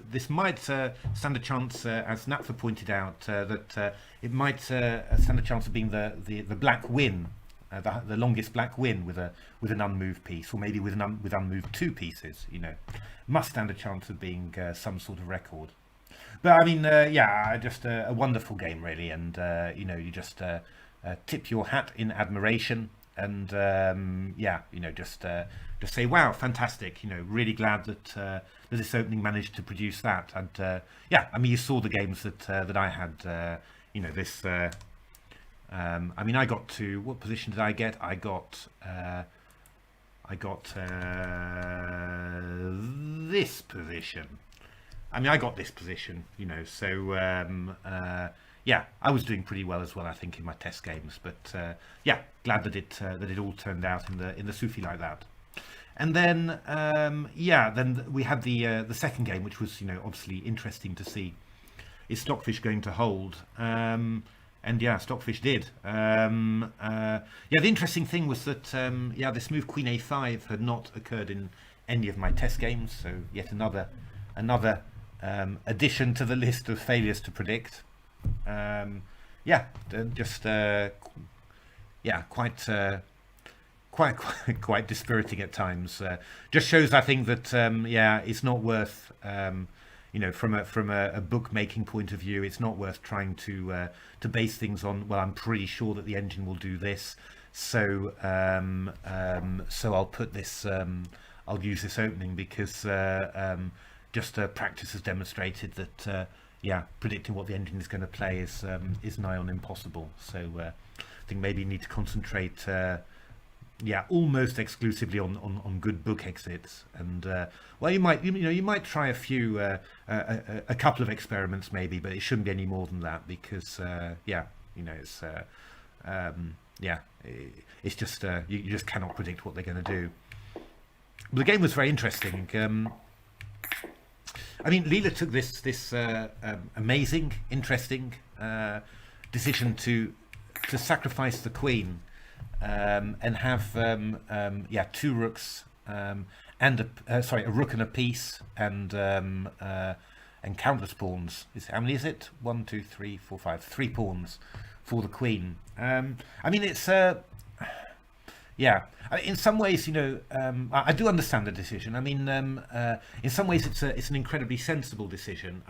this might stand a chance, as Napfa pointed out, that it might stand a chance of being the black win, the longest black win with an unmoved piece, or maybe with unmoved two pieces. Must stand a chance of being some sort of record. But I mean, just a wonderful game, really, and you just tip your hat in admiration. And just say, wow, fantastic! Really glad that this opening managed to produce that. And you saw the games that I had. I got to, what position did I get? I got this position. I got this position. I was doing pretty well as well, I think, in my test games. But glad that it all turned out in the Sufi like that. And then then we had the second game, which was obviously interesting to see. Is Stockfish going to hold? And Stockfish did. The interesting thing was that this move Queen A5 had not occurred in any of my test games. So yet another addition to the list of failures to predict. Quite dispiriting at times. Just shows, I think, that it's not worth from a bookmaking point of view, it's not worth trying to base things on, well, I'm pretty sure that the engine will do this, so I'll put this, I'll use this opening, because practice has demonstrated that predicting what the engine is going to play is nigh on impossible. So I think maybe you need to concentrate almost exclusively on good book exits, and you might try a couple of experiments maybe, but it shouldn't be any more than that, because it's just you just cannot predict what they're going to do. But the game was very interesting. Leela took this amazing, interesting decision to sacrifice the queen and have two rooks and a rook and a piece and countless pawns. How many is it? 1, 2, 3, 4, 5. 3 pawns for the queen. It's in some ways, I do understand the decision. In some ways, it's an incredibly sensible decision.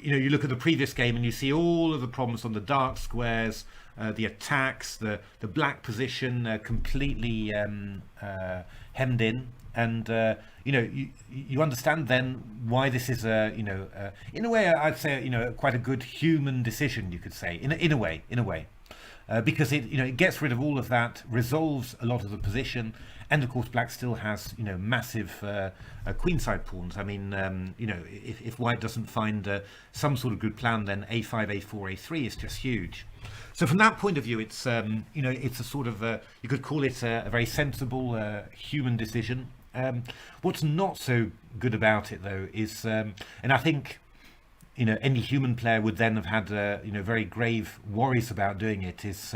You look at the previous game and you see all of the problems on the dark squares, the attacks, the black position completely hemmed in, and you understand then why this is in a way, I'd say quite a good human decision, you could say, in a way. Because it gets rid of all of that, resolves a lot of the position, and of course black still has massive queenside pawns. If white doesn't find some sort of good plan, then a5, a4, a3 is just huge. So from that point of view, it's it's a sort of you could call it a very sensible human decision. What's not so good about it, though, is and I think any human player would then have had very grave worries about doing it, is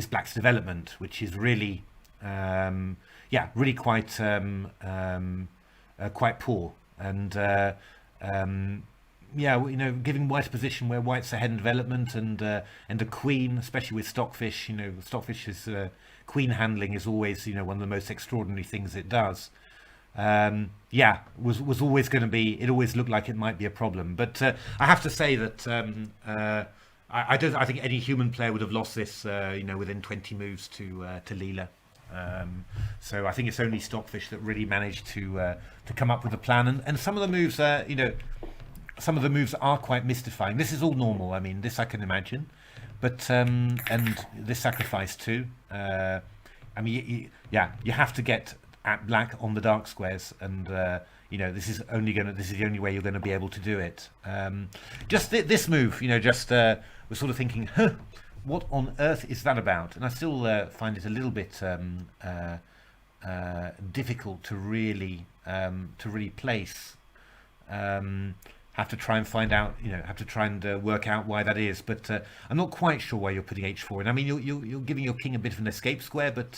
black's development, which is really really quite poor, and giving white a position where white's ahead in development, and a queen, especially with Stockfish, Stockfish's queen handling is always one of the most extraordinary things it does. Was always going to be. It always looked like it might be a problem, but I have to say that I think any human player would have lost this, within 20 moves to Leela. So I think it's only Stockfish that really managed to come up with a plan, and some of the moves, some of the moves are quite mystifying. This is all normal. This I can imagine, but and this sacrifice too. You have to get at black on the dark squares, and this is the only way you're going to be able to do it. Just this move, we're sort of thinking, huh, what on earth is that about? And I still find it a little bit difficult to really place. Have to try and find out, have to try and work out why that is. But I'm not quite sure why you're putting h4 in. I mean, you're giving your king a bit of an escape square, but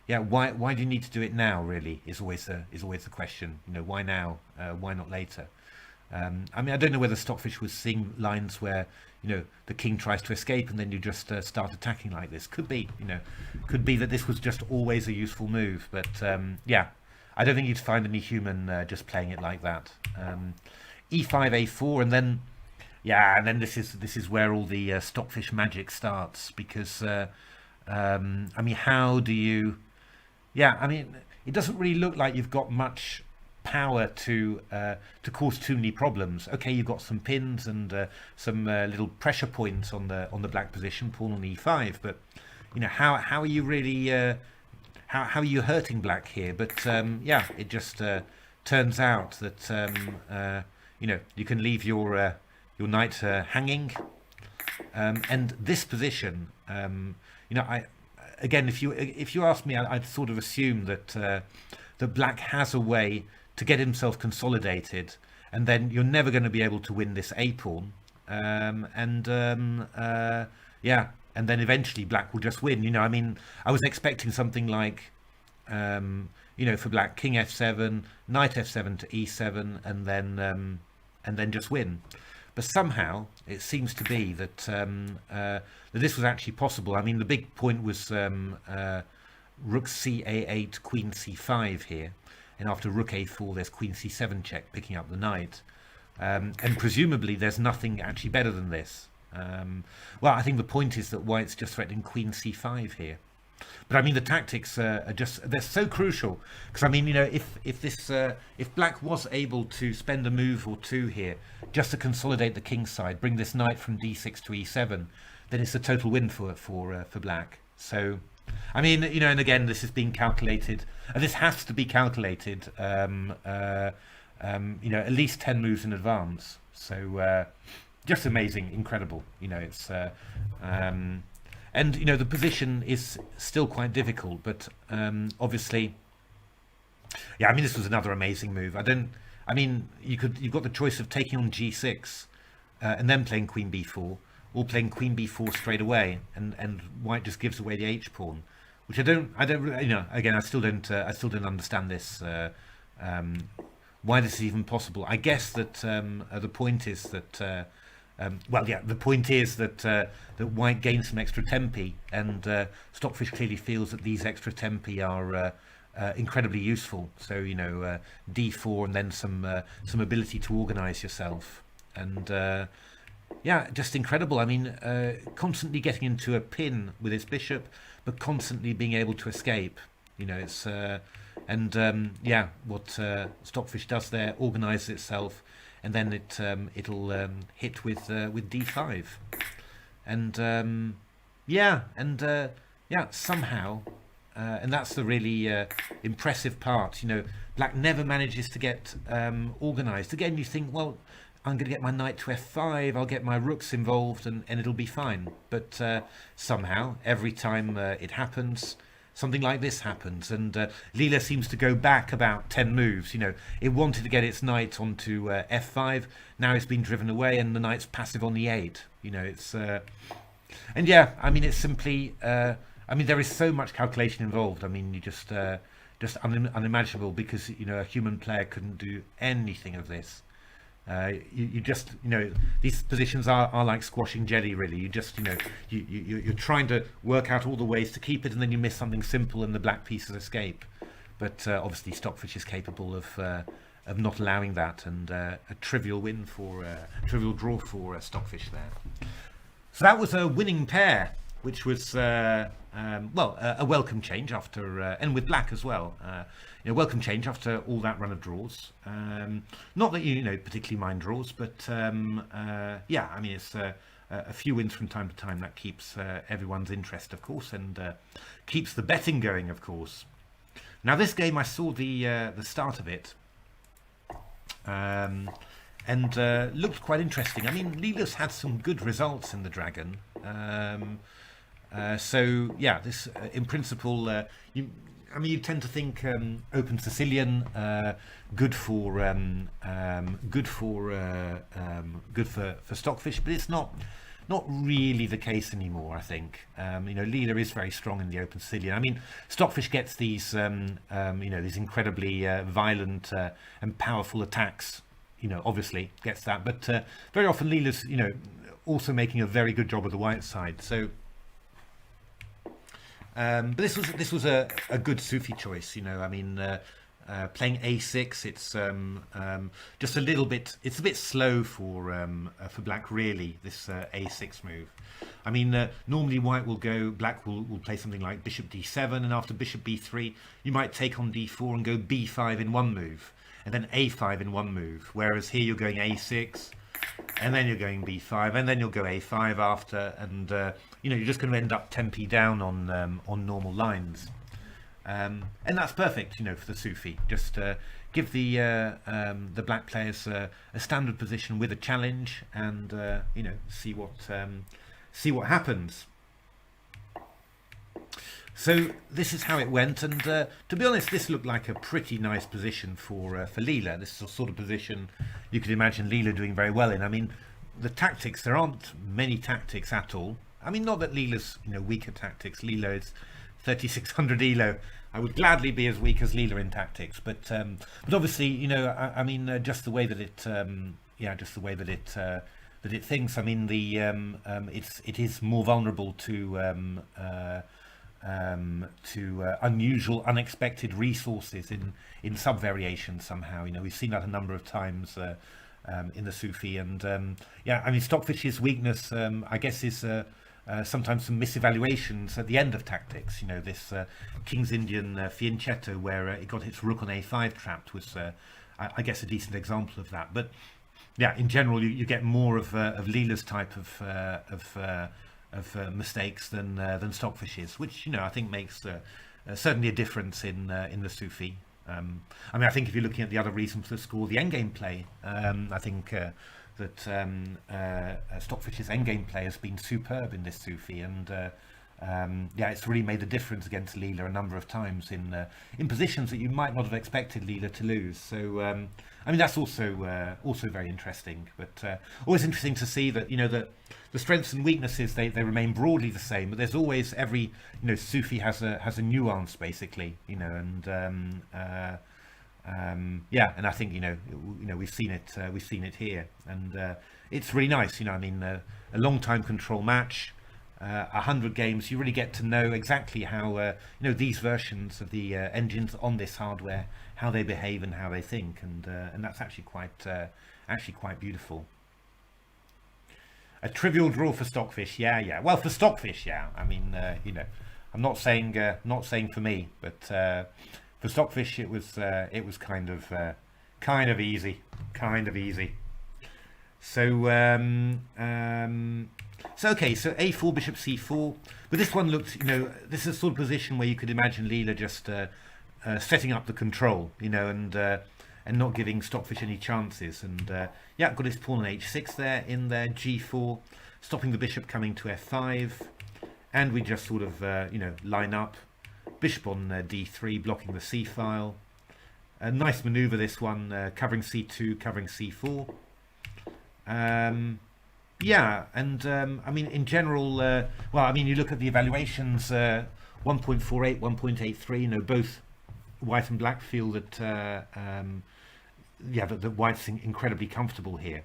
why do you need to do it now? Really, is always the question. Why now? Why not later? I mean, I don't know whether Stockfish was seeing lines where the king tries to escape and then you just start attacking like this. Could be, could be that this was just always a useful move. But I don't think you'd find any human just playing it like that. E5, A4, and then this is where all the Stockfish magic starts, because I mean, how do you? I mean, it doesn't really look like you've got much power to cause too many problems. Okay, you've got some pins and some little pressure points on the black position, pawn on E5, but how are you really how are you hurting black here? But it just turns out that you can leave your knight hanging, and this position, if you ask me, I'd sort of assume that that black has a way to get himself consolidated, and then you're never going to be able to win this a pawn, and then eventually black will just win. I mean, I was expecting something like for black, king f7, knight f7 to e7, and then just win. But somehow it seems to be that that this was actually possible. I mean, the big point was rook c8, queen c5 here, and after rook a4 there's queen c7 check, picking up the knight, and presumably there's nothing actually better than this. Well, I think the point is that white's just threatening queen c5 here. But I mean, the tactics they're so crucial, because I mean, if black was able to spend a move or two here just to consolidate the king side, bring this knight from d6 to e7, then it's a total win for black. So I mean, and again, this is being calculated, and this has to be calculated at least 10 moves in advance. So just amazing, incredible. It's and the position is still quite difficult, but obviously, I mean, this was another amazing move. I mean, you've got the choice of taking on g6 and then playing queen b4, or playing queen b4 straight away, and white just gives away the h pawn, which I don't again, I still don't understand this, why this is even possible. I guess that the point is that the point is that that white gains some extra tempi, and Stockfish clearly feels that these extra tempi are incredibly useful. So d4 and then some ability to organize yourself, and just incredible. I mean, constantly getting into a pin with his bishop, but constantly being able to escape. It's what Stockfish does there, organizes itself, and then it'll hit with d5, and somehow, and that's the really impressive part. Black never manages to get organized. Again, you think, well, I'm going to get my knight to f5, I'll get my rooks involved, and it'll be fine. But somehow, every time it happens, something like this happens, and Leela seems to go back about 10 moves. It wanted to get its knight onto f5, now it's been driven away, and the knight's passive on e8. It's I mean, it's simply I mean, there is so much calculation involved. I mean, you just unimaginable, because a human player couldn't do anything of this. These positions are like squashing jelly, really. You're trying to work out all the ways to keep it, and then you miss something simple and the black pieces escape. But obviously Stockfish is capable of not allowing that, and a trivial draw for Stockfish there. So that was a winning pair, which was a welcome change after, and with black as well. Welcome change after all that run of draws. Not that you particularly mind draws, but I mean, it's a few wins from time to time that keeps everyone's interest, of course, and keeps the betting going, of course. Now this game, I saw the start of it, and looked quite interesting. I mean, Leela's had some good results in the Dragon. So yeah, this in principle, you tend to think open Sicilian, good for Stockfish, but it's not really the case anymore. I think Leela is very strong in the open Sicilian. I mean, Stockfish gets these these incredibly violent and powerful attacks. Obviously gets that, but very often Leela's also making a very good job of the white side. So. But this was a good Sufi choice, I mean, playing a6, it's just a little bit, it's a bit slow for black, really, this a6 move. I mean, normally black will play something like bishop d7, and after bishop b3, you might take on d4 and go b5 in one move, and then a5 in one move, whereas here you're going a6, and then you're going b5, and then you'll go a5 after, and you're just going to end up tempi down on normal lines, and that's perfect, for the Sufi. Just give the black players a standard position with a challenge, and see what happens. So this is how it went, and to be honest, this looked like a pretty nice position for Leela. This is the sort of position you could imagine Leela doing very well in. I mean, the tactics, there aren't many tactics at all. I mean, not that Leela's weaker tactics. Leela is 3600 elo. I would gladly be as weak as Leela in tactics, but obviously, I mean, just the way that it, that it thinks. I mean, it is more vulnerable to unusual, unexpected resources in sub variations somehow. We've seen that a number of times in the Sufi, and I mean, Stockfish's weakness, I guess, is sometimes some misevaluations at the end of tactics. This King's Indian Fianchetto, where it got its rook on a5 trapped, was I guess a decent example of that. But yeah, in general, you get more of Leela's type of mistakes than Stockfish's, which I think makes certainly a difference in the Sufi. I mean, I think if you're looking at the other reasons for the score, the endgame play, I think that Stockfish's endgame play has been superb in this Sufi, and it's really made the difference against Leela a number of times in positions that you might not have expected Leela to lose. So I mean, that's also very interesting. But always interesting to see that that the strengths and weaknesses, they remain broadly the same, but there's always every Sufi has a nuance, basically, and and I think we've seen it here, and it's really nice. I mean, a long time control match, 100 games. You really get to know exactly how these versions of the engines on this hardware, how they behave and how they think, and that's actually quite beautiful. A trivial draw for Stockfish, yeah. Well, for Stockfish, yeah. I mean, I'm not saying for me, but for Stockfish, it was kind of easy. So okay, so a4, bishop c4. But this one looked, this is a sort of position where you could imagine Leela just setting up the control, and not giving Stockfish any chances. And got his pawn on h6 there, in there, g4, stopping the bishop coming to f5, and we just sort of line up, bishop on d3, blocking the c file. A nice maneuver, this one, covering c2, covering c4. I mean, in general, well, I mean, you look at the evaluations, 1.48, 1.83, both white and black feel that that white's incredibly comfortable here.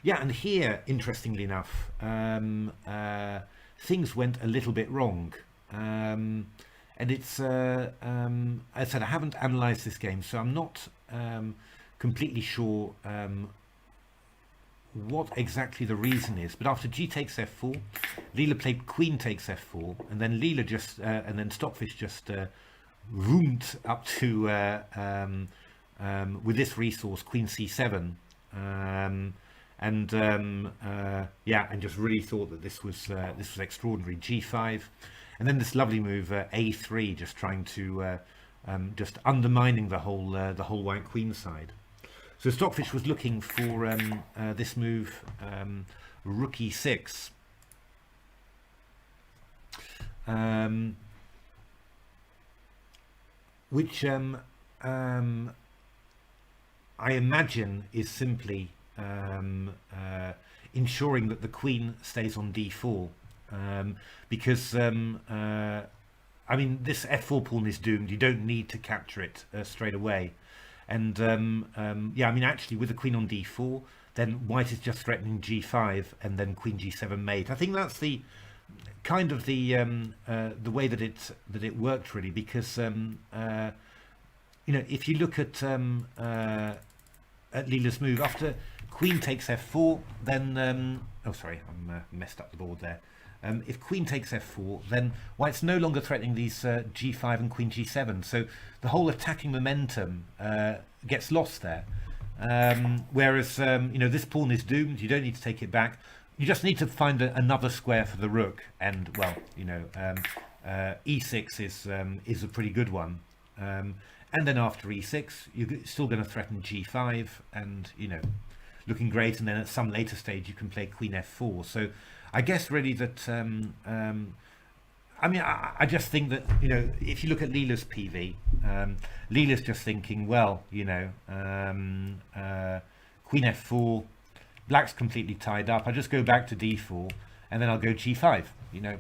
Yeah, and here, interestingly enough, things went a little bit wrong. And it's, as I said, I haven't analysed this game, so I'm not completely sure what exactly the reason is. But after g takes f4, Leela played queen takes f4, and then Leela just, and then Stockfish just roomed up to with this resource, queen c7, and just really thought that this was extraordinary. g5, And then this lovely move a3, just trying to just undermining the whole white queen side. So Stockfish was looking for this move, rook e6, which I imagine is simply ensuring that the queen stays on d4, because I mean, this f4 pawn is doomed. You don't need to capture it straight away. And yeah, I mean, actually, with the queen on d4, then white is just threatening g5 and then queen g7 mate. I think that's the kind of the way that it worked, really, because you know, if you look at Leela's move after queen takes f4, then oh, sorry, I'm messed up the board there. If queen takes f4, then white's no longer threatening these g5 and queen g7, so the whole attacking momentum gets lost there. Whereas you know, this pawn is doomed. You don't need to take it back. You just need to find another square for the rook, and well, you know, e6 is a pretty good one. And then after e6, you're still going to threaten g5, and you know, looking great. And then at some later stage, you can play queen f4. So I guess really that I mean, I just think that, you know, if you look at Leela's PV, Leela's just thinking, well, you know, queen f4, black's completely tied up. I just go back to d4, and then I'll go g5. You know,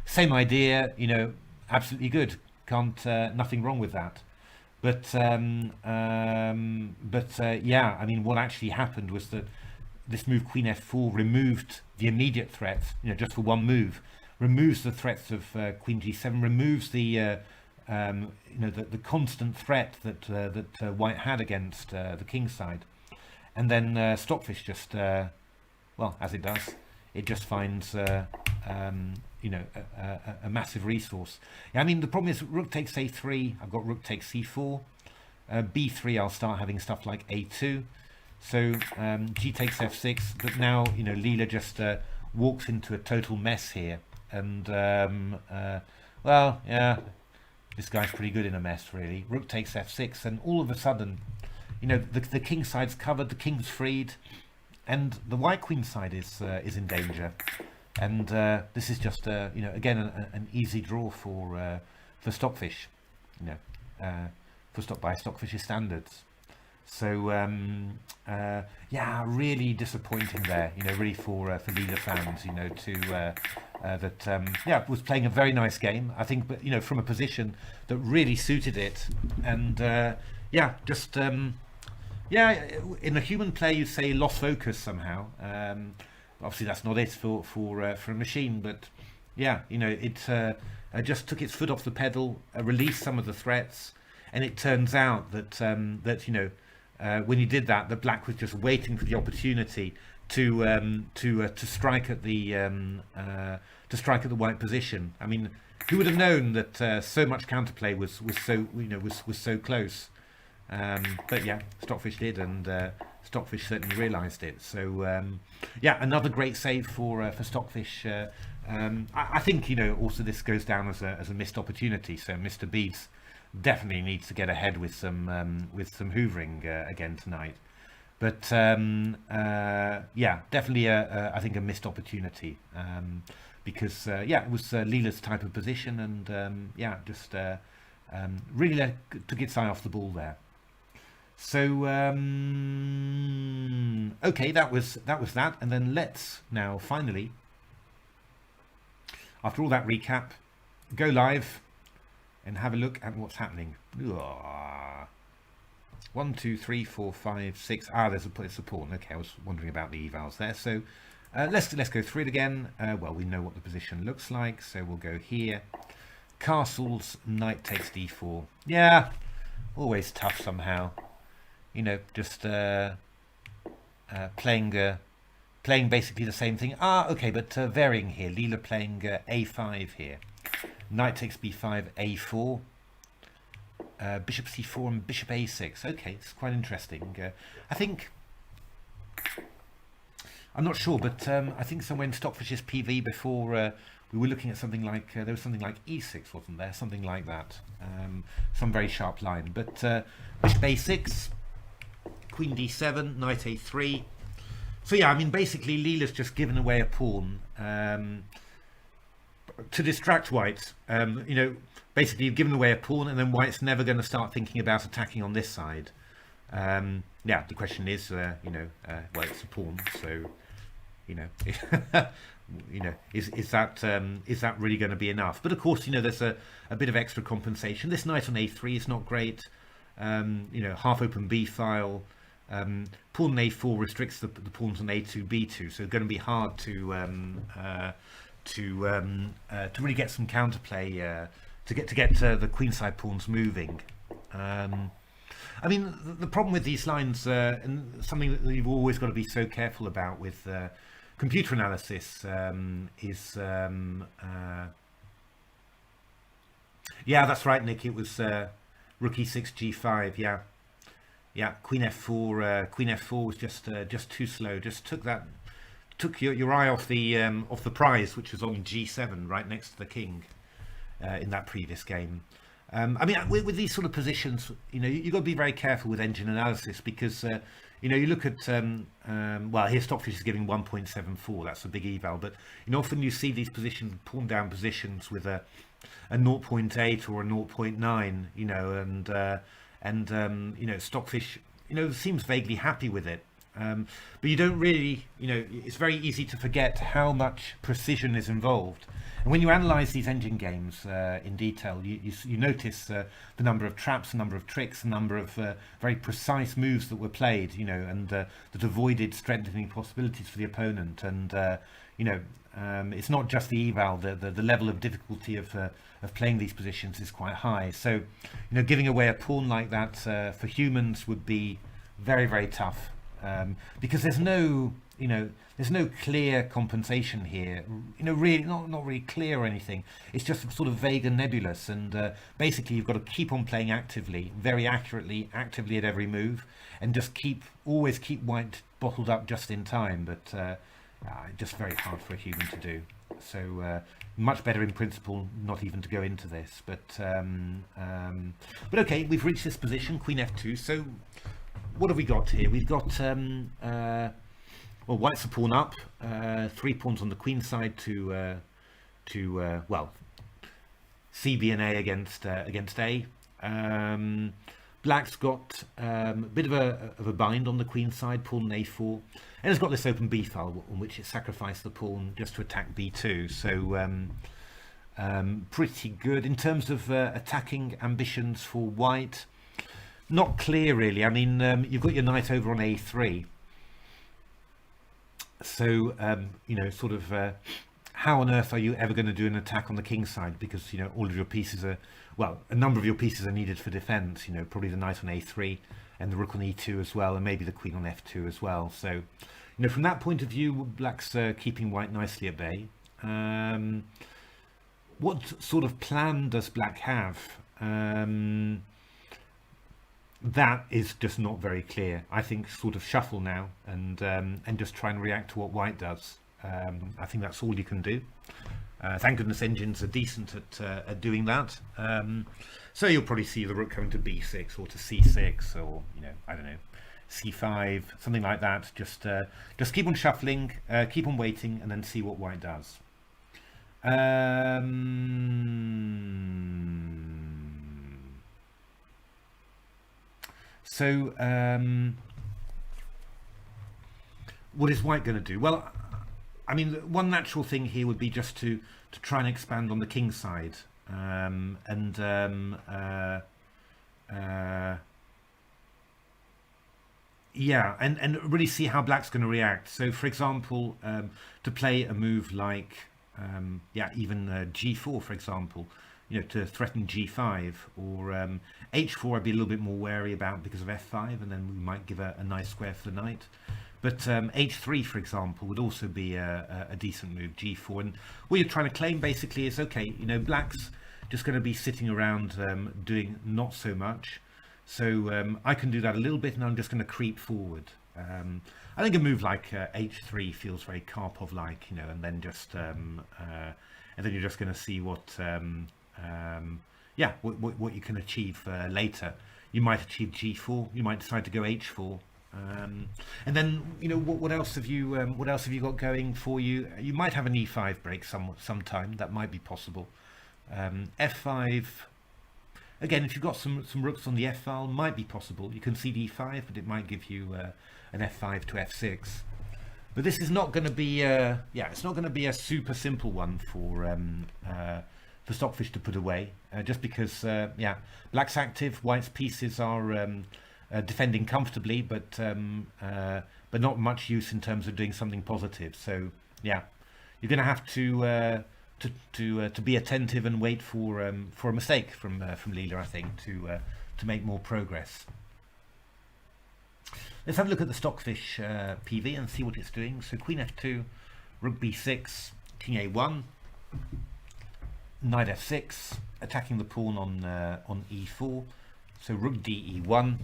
same idea. You know, absolutely good. Can't nothing wrong with that. But yeah, I mean, what actually happened was that this move queen f4 removed the immediate threat, you know, just for one move, removes the threats of queen g7, removes the you know, the constant threat that white had against the king side. And then Stockfish just well, as it does, it just finds you know, a massive resource. Yeah, I mean, the problem is rook takes a3, I've got rook takes c4, b3, I'll start having stuff like a2. So g takes f6, but now, you know, Leela just walks into a total mess here. And, well, yeah, this guy's pretty good in a mess, really. Rook takes f6, and all of a sudden, you know, the king side's covered, the king's freed, and the white queen side is in danger. And this is just, you know, again, an easy draw for Stockfish, you know, by Stockfish's standards. So yeah, really disappointing there, you know, really for Leela fans, you know, to that yeah, was playing a very nice game, I think, but you know, from a position that really suited it. And yeah, just yeah, in a human play you say lost focus somehow. Obviously that's not it for a machine, but yeah, you know, it just took its foot off the pedal, released some of the threats, and it turns out that that, you know, when he did that, the black was just waiting for the opportunity to strike at the white position. I mean, who would have known that so much counterplay was so, you know, was so close? But yeah, Stockfish did, and Stockfish certainly realised it. So yeah, another great save for Stockfish. I think, you know, also this goes down as a missed opportunity. So Mr. Beats definitely needs to get ahead with some hoovering again tonight. But yeah, definitely I think a missed opportunity, because yeah, it was Leela's type of position, and yeah, just really took its eye off the ball there. So okay, that was that, and then let's now finally, after all that recap, go live and have a look at what's happening. 1, 2, 3, 4, 5, 6. There's a pawn. Okay, I was wondering about the evals there. So let's go through it again. Well, we know what the position looks like, so we'll go here. Castles, knight takes d4. Yeah, always tough somehow. You know, just playing basically the same thing. Okay, but varying here. Leela playing a5 here. Knight takes b5, a4. Bishop c4 and bishop a6. Okay, it's quite interesting. I think, I'm not sure, but I think somewhere in Stockfish's PV before we were looking at something like there was something like e6, wasn't there? Something like that, some very sharp line. But bishop a6, queen d7, knight a3. So yeah, I mean, basically Leela's just given away a pawn to distract white. You know, basically you've given away a pawn, and then white's never going to start thinking about attacking on this side. Yeah, the question is, you know, well, it's a pawn, so you know, you know, is that really going to be enough? But of course, you know, there's a bit of extra compensation. This knight on a3 is not great. You know, half open b file. Pawn on a4 restricts the pawns on a2, b2, so it's going to be hard to really get some counterplay to get the queenside pawns moving. I mean, the problem with these lines, and something that you've always got to be so careful about with computer analysis, is yeah, that's right, Nick. It was rook e6 g5. Yeah, queen f4. Queen f4 was just too slow. Just took your eye off the prize, which was on g7, right next to the king, in that previous game. I mean, with these sort of positions, you know, you've got to be very careful with engine analysis, because you know, you look at well, here Stockfish is giving 1.74. That's a big eval, but you know, often you see these positions, pawn down positions, with a 0.8 or a 0.9, you know, and you know, Stockfish, you know, seems vaguely happy with it. But you don't really, you know, it's very easy to forget how much precision is involved. And when you analyze these engine games in detail, you notice the number of traps, the number of tricks, the number of very precise moves that were played, you know, and that avoided strengthening possibilities for the opponent. And you know, it's not just the eval; the level of difficulty of playing these positions is quite high. So, you know, giving away a pawn like that for humans would be very, very tough. Because there's no, you know, there's no clear compensation here, you know, really not really clear or anything. It's just sort of vague and nebulous, and basically you've got to keep on playing actively, very accurately, actively at every move, and just always keep white bottled up just in time. But just very hard for a human to do. So much better in principle not even to go into this. But okay, we've reached this position, queen f2. So what have we got here? We've got well, white's a pawn up, 3 pawns on the queen side to well, C, B, and A against A. Black's got a bit of a bind on the queen side, pawn on a4, and it's got this open b file on which it sacrificed the pawn just to attack b2. So pretty good in terms of attacking ambitions for white. Not clear really. I mean, you've got your knight over on a3, so you know, sort of how on earth are you ever going to do an attack on the king side? Because, you know, all of your pieces are, well, a number of your pieces are needed for defense, you know, probably the knight on a3 and the rook on e2 as well, and maybe the queen on f2 as well. So, you know, from that point of view, black's keeping white nicely at bay. What sort of plan does black have? That is just not very clear. I think sort of shuffle now and just try and react to what white does. I think that's all you can do. Thank goodness engines are decent at doing that. So you'll probably see the rook coming to b6 or to c6, or, you know, I don't know, c5, something like that. Just keep on shuffling, keep on waiting, and then see what white does. So what is white going to do? Well, I mean, one natural thing here would be just to try and expand on the king side, and yeah, and really see how black's going to react. So, for example, to play a move like yeah, even g4, for example, you know, to threaten g5, or h4 I'd be a little bit more wary about because of f5, and then we might give a nice square for the knight. But h3, for example, would also be a decent move, g4. And what you're trying to claim basically is, okay, you know, black's just going to be sitting around doing not so much. So I can do that a little bit, and I'm just going to creep forward. I think a move like h3 feels very Karpov-like, you know, and then just and then you're just going to see what you can achieve later. You might achieve g4. You might decide to go h4. And then, what else have you got going for you? You might have an e5 break sometime. That might be possible. f5. Again, if you've got some rooks on the f file, might be possible. You can cede e5, but it might give you an f5 to f6. But this is not going to be it's not going to be a super simple one for Stockfish to put away, just because black's active, white's pieces are defending comfortably, but not much use in terms of doing something positive. So yeah, you're going to have to be attentive and wait for a mistake from Leela, I think, to make more progress. Let's have a look at the Stockfish PV and see what it's doing. So Queen f2, Rook b6, King a1, Knight f6, attacking the pawn on e4. So Rook d e1,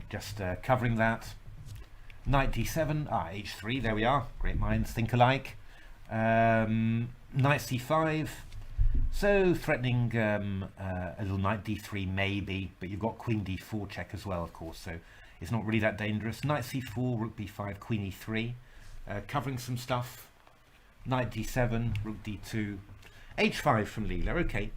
just covering that. Knight d7, h3. There we are. Great minds think alike. Knight c5. So threatening a little knight d3 maybe, but you've got queen d4 check as well, of course. So it's not really that dangerous. Knight c4, Rook b5, Queen e3, covering some stuff. Knight d7, Rook d2, h5 from Leela. Okay,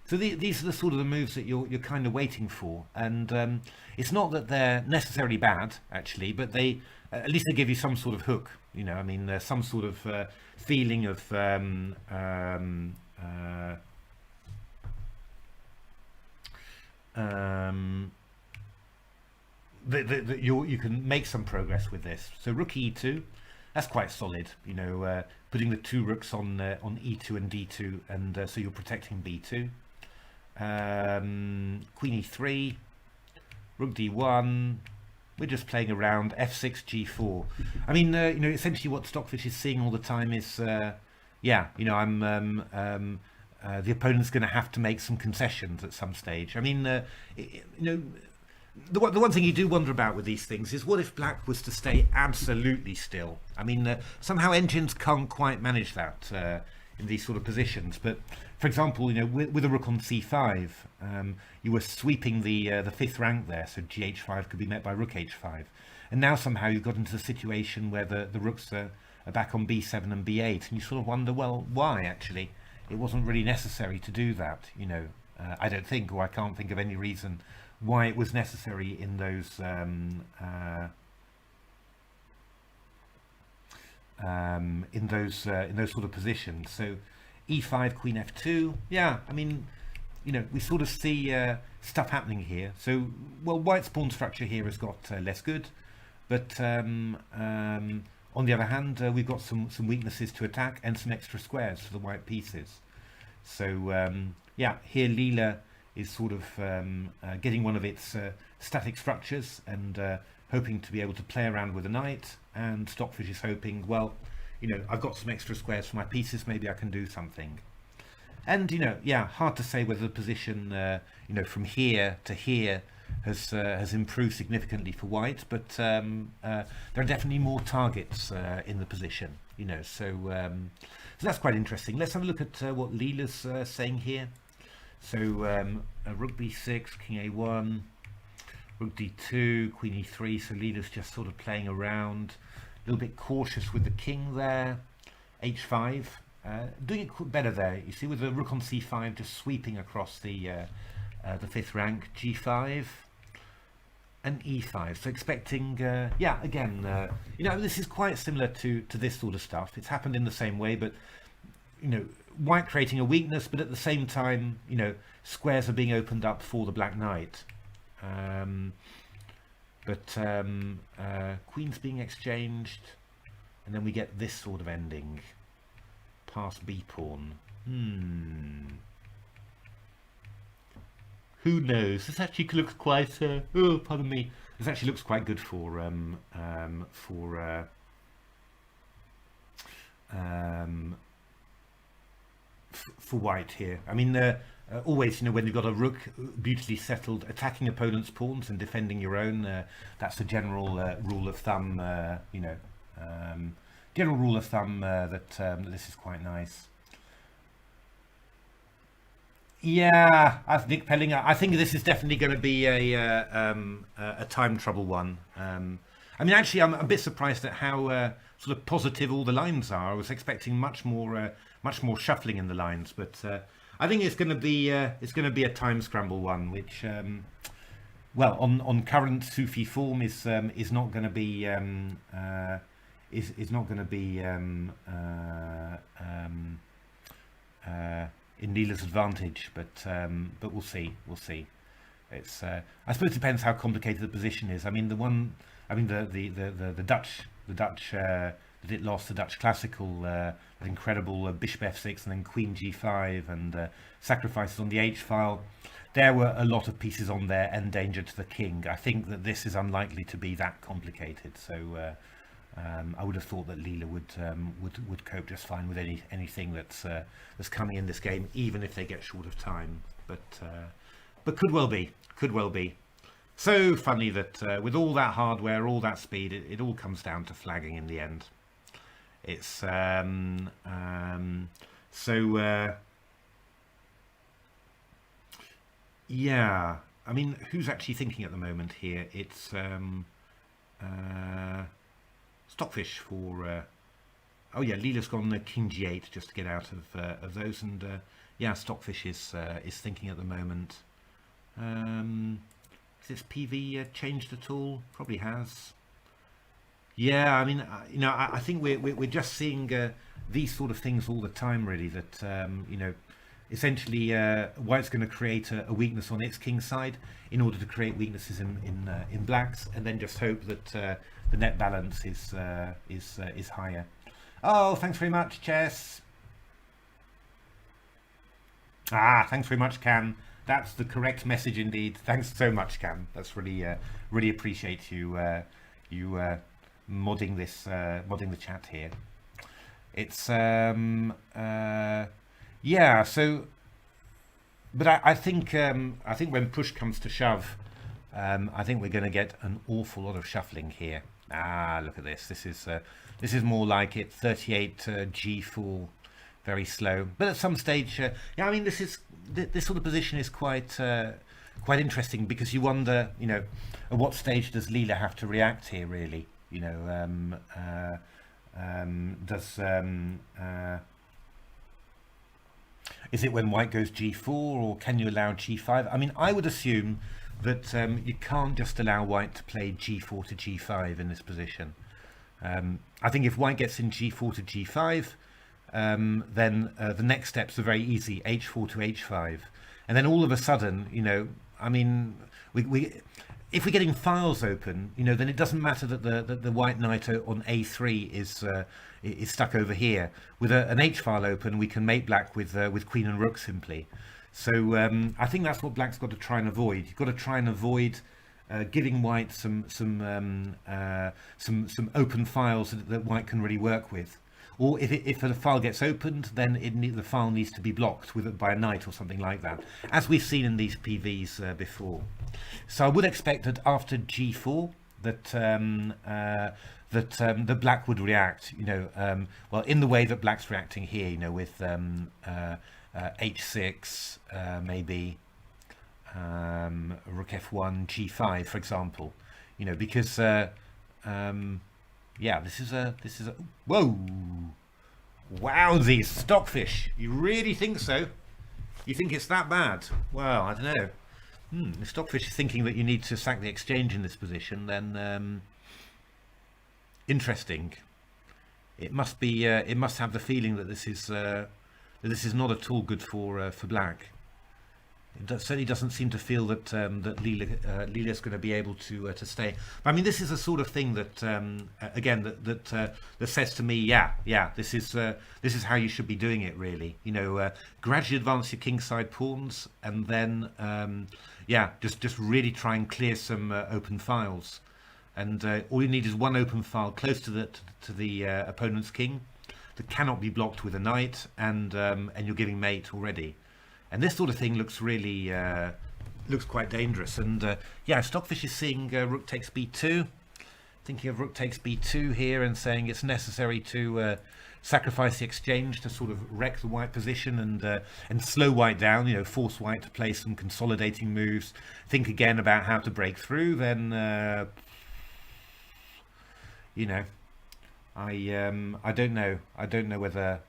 so these are the sort of the moves that you're kind of waiting for, and it's not that they're necessarily bad actually, but they at least they give you some sort of hook. I mean, there's some sort of feeling of that you can make some progress with this. So Rook e2, that's quite solid. Putting the two rooks on e2 and d2, and so you're protecting b2. Queen e3, Rook d1. We're just playing around f6 g4. I mean, essentially what Stockfish is seeing all the time is, the opponent's going to have to make some concessions at some stage. I mean, the one thing you do wonder about with these things is what if black was to stay absolutely still? I mean, somehow engines can't quite manage that in these sort of positions. But for example, with a rook on c5, you were sweeping the fifth rank there, so gh5 could be met by rook h5. And now somehow you've got into a situation where the rooks are back on b7 and b8, and you sort of wonder, well, why actually? It wasn't really necessary to do that, I don't think, or I can't think of any reason why it was necessary in those sort of positions. So e5, Queen f2. Yeah, I mean, we sort of see stuff happening here. So, well, white's pawn structure here has got less good, but on the other hand, we've got some weaknesses to attack and some extra squares for the white pieces. So yeah, here Leela is sort of getting one of its static structures and hoping to be able to play around with a knight, and Stockfish is hoping, well, I've got some extra squares for my pieces, maybe I can do something. And yeah, hard to say whether the position from here to here has improved significantly for white, but there are definitely more targets in the position, so that's quite interesting. Let's have a look at what Leela's saying here. So Rook b6, King a1, Rook d2, Queen e3. So Leela's just sort of playing around, a little bit cautious with the king there. h5, doing it better there. You see, with the rook on c5, just sweeping across the fifth rank. g5 and e5. So expecting, again, this is quite similar to this sort of stuff. It's happened in the same way, but white creating a weakness, but at the same time, squares are being opened up for the black knight. Queens being exchanged, and then we get this sort of ending. Past b pawn. Who knows? This actually looks quite. Pardon me. This actually looks quite good for white here. I mean, always, when you've got a rook beautifully settled, attacking opponent's pawns and defending your own, that's the general rule of thumb. General rule of thumb that this is quite nice. Yeah, as Nick Pellinger, I think this is definitely going to be a time trouble one. I mean, actually, I'm a bit surprised at how sort of positive all the lines are. I was expecting much more shuffling in the lines, but I think it's going to be a time scramble one, which well, on current Sufi form is not going to be is not going to be in Leela's advantage, but we'll see. We'll see. It's I suppose it depends how complicated the position is. I mean, the Dutch that it lost the Dutch classical, that incredible bishop f6 and then queen g5 and sacrifices on the h file. There were a lot of pieces on there and danger to the king. I think that this is unlikely to be that complicated. So I would have thought that Leela would cope just fine with anything that's coming in this game, even if they get short of time. But could well be. So funny that with all that hardware, all that speed, it all comes down to flagging in the end. It's yeah. I mean, who's actually thinking at the moment here? It's Stockfish for oh yeah, Leela's gone king g8 just to get out of those, and yeah, Stockfish is thinking at the moment. Has this PV changed at all? Probably has. Yeah, I mean, you know, I think we're just seeing these sort of things all the time, really. That you know, essentially, White's going to create a weakness on its king side in order to create weaknesses in Black's, and then just hope that the net balance is higher. Oh, thanks very much, Chess. Ah, thanks very much, Cam. That's the correct message indeed. Thanks so much, Cam. That's really appreciate you modding the chat here. It's yeah. So, but I think when push comes to shove, I think we're going to get an awful lot of shuffling here. Ah, look at this. This is more like it. 38 G4, very slow. But at some stage, yeah. I mean, this sort of position is quite interesting, because you wonder, you know, at what stage does Leela have to react here, really? You know, is it when White goes G4, or can you allow G5? I mean, I would assume that you can't just allow White to play G4 to G5 in this position. I think if White gets in G4 to G5, then the next steps are very easy, H4 to H5, and then all of a sudden, you know, I mean, if we're getting files open, you know, then it doesn't matter that the White knight on A3 is stuck over here. With an H file open, we can mate Black with Queen and Rook simply. So I think that's what Black's got to try and avoid. You've got to try and avoid giving White some open files that White can really work with. Or if a file gets opened, then the file needs to be blocked by a knight or something like that, as we've seen in these PVs before. So I would expect that after G4, that the Black would react, you know, well, in the way that Black's reacting here, you know, with H6, maybe Rook F1, G5, for example, you know, because yeah, this is a whoa, wowsies, Stockfish. You really think so? You think it's that bad? Well, I don't know. If Stockfish is thinking that you need to sack the exchange in this position, then interesting. It must be. It must have the feeling that this is not at all good for Black. It certainly doesn't seem to feel that Leela's going to be able to stay. But, I mean, this is a sort of thing that again that says to me, yeah, this is how you should be doing it, really. You know, gradually advance your kingside pawns, and then yeah, just really try and clear some open files. And all you need is one open file close to the opponent's king that cannot be blocked with a knight, and you're giving mate already. And this sort of thing looks really looks quite dangerous. And yeah, Stockfish is seeing Rook takes B2. thinking of rook takes b2 here and saying it's necessary to sacrifice the exchange to sort of wreck the white position and slow white down, you know, force white to play some consolidating moves. Think again about how to break through. Then, you know, I don't know. I don't know whether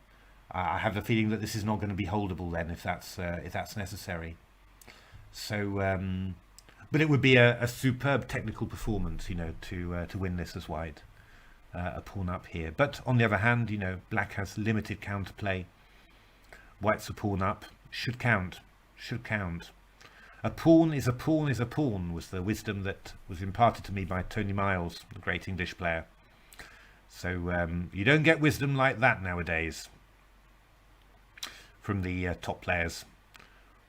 I have the feeling that this is not going to be holdable then, if that's necessary. So, but it would be a superb technical performance, you know, to win this as white. A pawn up here, but on the other hand, you know, black has limited counterplay. White's a pawn up, should count. A pawn is a pawn is a pawn was the wisdom that was imparted to me by Tony Miles, the great English player. So you don't get wisdom like that nowadays from the top players.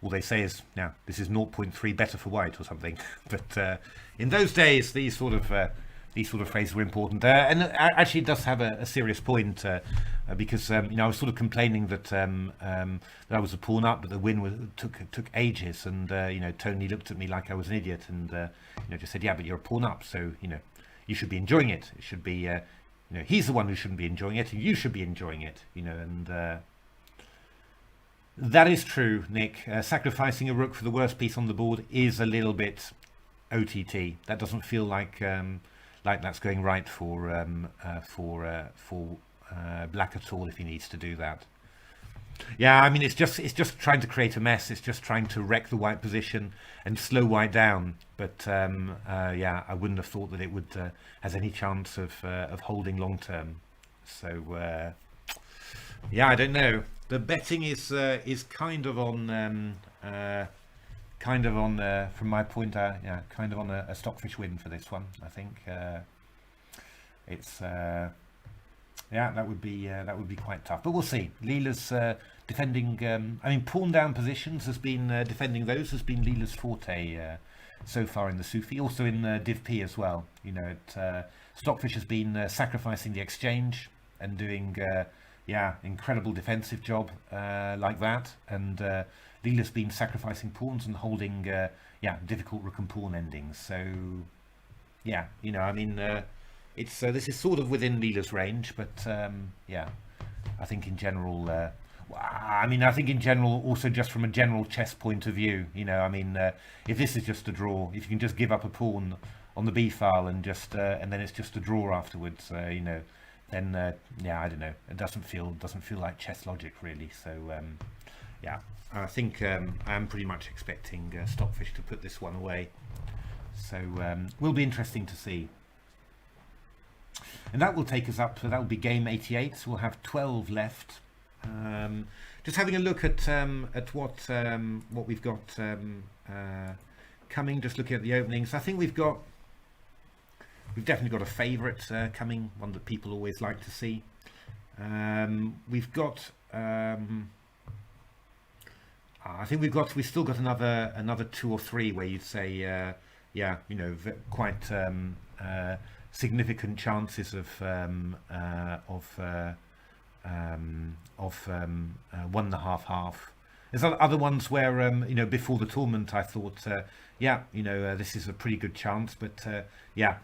All they say is, now this is 0.3 better for white or something. But in those days, these sort of phrases were important, and actually it does have a serious point, because you know, I was sort of complaining that that I was a pawn up, but the win took ages, and you know, Tony looked at me like I was an idiot, and you know, just said, yeah, but you're a pawn up, so you know, you should be enjoying it. It should be, you know, he's the one who shouldn't be enjoying it, and you should be enjoying it, you know, and that is true, Nick. Sacrificing a rook for the worst piece on the board is a little bit OTT. That doesn't feel like that's going right for black at all if he needs to do that. Yeah, I mean, it's just trying to create a mess. It's just trying to wreck the white position and slow white down. But yeah, I wouldn't have thought that it would has any chance of holding long term. So yeah, I don't know. The betting is kind of on from my point, yeah, kind of on a Stockfish win for this one. I think it's yeah, that would be quite tough, but we'll see. Leela's defending. I mean, pawn down positions has been defending those has been Leela's forte so far in the Sufi, also in Div P as well. You know, Stockfish has been sacrificing the exchange and doing yeah, incredible defensive job like that, and Leela's been sacrificing pawns and holding yeah, difficult rook and pawn endings. So yeah, you know, I mean, it's this is sort of within Leela's range, but yeah, I think in general, I mean, I think in general, also just from a general chess point of view, you know, I mean, if this is just a draw, if you can just give up a pawn on the b file and just and then it's just a draw afterwards, you know, then yeah, I don't know, it doesn't feel like chess logic really. So yeah, I think I'm pretty much expecting Stockfish to put this one away. So will be interesting to see. And that will take us up, that will be game 88, so we'll have 12 left. Just having a look at what we've got coming, just looking at the openings. I think we've definitely got a favourite coming, one that people always like to see. We've got I think we've still got another 2 or 3 where you'd say yeah, you know, quite significant chances of 1.5 half. There's other ones where you know, before the tournament I thought yeah, you know, this is a pretty good chance, but yeah,